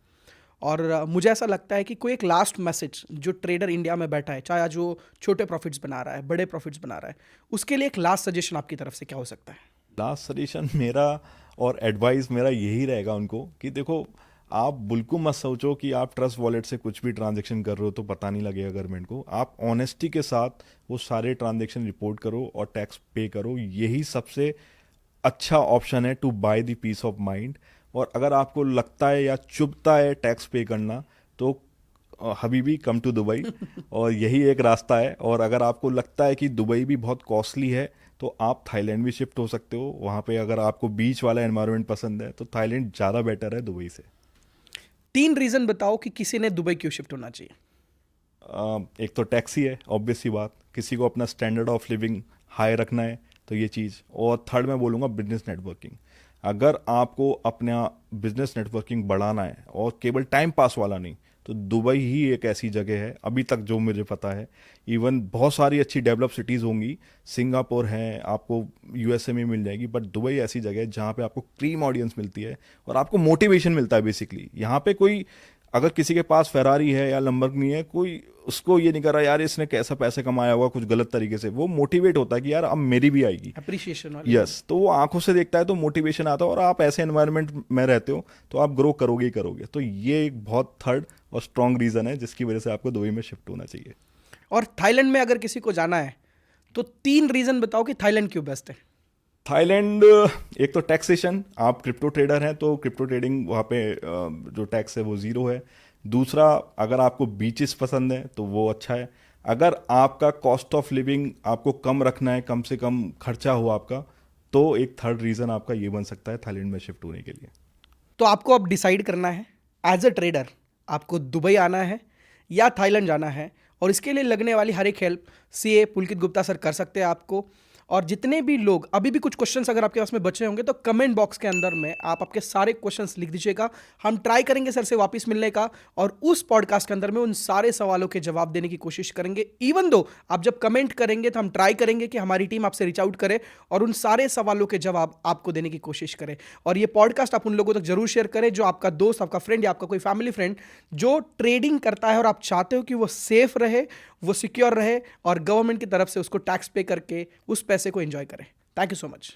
और मुझे ऐसा लगता है कि कोई एक लास्ट मैसेज जो ट्रेडर इंडिया में बैठा है, चाहे जो छोटे प्रॉफिट्स बना रहा है, बड़े प्रॉफिट्स बना रहा है, उसके लिए एक लास्ट सजेशन आपकी तरफ से क्या हो सकता है? लास्ट सजेशन मेरा और एडवाइस मेरा यही रहेगा उनको कि देखो, आप बिल्कुल मत सोचो कि आप ट्रस्ट वॉलेट से कुछ भी ट्रांजैक्शन कर रहे हो तो पता नहीं लगेगा गवर्नमेंट को। आप ऑनेस्टी के साथ वो सारे ट्रांजैक्शन रिपोर्ट करो और टैक्स पे करो, यही सबसे अच्छा ऑप्शन है to buy the peace of mind. और अगर आपको लगता है या चुभता है टैक्स पे करना, तो हबीबी कम टू दुबई और यही एक रास्ता है। और अगर आपको लगता है कि दुबई भी बहुत कॉस्टली है तो आप थाईलैंड भी शिफ्ट हो सकते हो। वहाँ पे अगर आपको बीच वाला एनवायरनमेंट पसंद है तो थाईलैंड ज़्यादा बेटर है दुबई से। 3 रीज़न बताओ कि किसी ने दुबई क्यों शिफ्ट होना चाहिए। एक तो टैक्सी है, ऑब्वियस सी बात, किसी को अपना स्टैंडर्ड ऑफ लिविंग हाई रखना है तो ये चीज़। और थर्ड मैं बोलूँगा बिजनेस नेटवर्किंग। अगर आपको अपना बिजनेस नेटवर्किंग बढ़ाना है और केवल टाइम पास वाला नहीं, तो दुबई ही एक ऐसी जगह है अभी तक जो मुझे पता है। इवन बहुत सारी अच्छी डेवलप सिटीज़ होंगी, सिंगापुर है, आपको यूएसए में मिल जाएगी, बट दुबई ऐसी जगह है जहाँ पे आपको क्रीम ऑडियंस मिलती है और आपको मोटिवेशन मिलता है। बेसिकली यहाँ पे कोई अगर किसी के पास फेरारी है या लंबरगिनी है, कोई उसको ये नहीं कर रहा यार इसने कैसा पैसे कमाया होगा कुछ गलत तरीके से, वो मोटिवेट होता है कि यार अब मेरी भी आएगी, अप्रिशिएशन वाली। यस। तो वो आंखों से देखता है तो मोटिवेशन आता है, और आप ऐसे एनवायरनमेंट में रहते हो तो आप ग्रो करोगे ही करोगे। तो ये एक बहुत थर्ड और स्ट्रॉन्ग रीज़न है जिसकी वजह से आपको दुबई में शिफ्ट होना चाहिए। और थाईलैंड में अगर किसी को जाना है तो 3 रीजन बताओ कि थाईलैंड क्यों बेस्ट है। थाईलैंड, एक तो टैक्सेशन, आप क्रिप्टो ट्रेडर हैं तो क्रिप्टो ट्रेडिंग वहाँ पे जो टैक्स है वो ज़ीरो है। दूसरा, अगर आपको बीचेस पसंद है तो वो अच्छा है। अगर आपका कॉस्ट ऑफ लिविंग आपको कम रखना है, कम से कम खर्चा हो आपका, तो एक थर्ड रीज़न आपका ये बन सकता है थाईलैंड में शिफ्ट होने के लिए। तो आपको अब डिसाइड करना है एज अ ट्रेडर, आपको दुबई आना है या थाईलैंड जाना है, और इसके लिए लगने वाली हर एक help CA Pulkit Gupta sir कर सकते हैं आपको। और जितने भी लोग अभी भी कुछ क्वेश्चंस अगर आपके पास में बचे होंगे तो कमेंट बॉक्स के अंदर में आप आपके सारे क्वेश्चंस लिख दीजिएगा, हम ट्राई करेंगे सर से वापस मिलने का, और उस पॉडकास्ट के अंदर में उन सारे सवालों के जवाब देने की कोशिश करेंगे। इवन दो आप जब कमेंट करेंगे तो हम ट्राई करेंगे कि हमारी टीम आपसे रीच आउट करे और उन सारे सवालों के जवाब आपको देने की कोशिश करे। और ये पॉडकास्ट आप उन लोगों तक जरूर शेयर करें जो आपका दोस्त, आपका फ्रेंड या आपका कोई फैमिली फ्रेंड जो ट्रेडिंग करता है और आप चाहते हो कि वो सेफ रहे, वो सिक्योर रहे और गवर्नमेंट की तरफ से उसको टैक्स पे करके उस पैसे को एंजॉय करें। Thank you so much.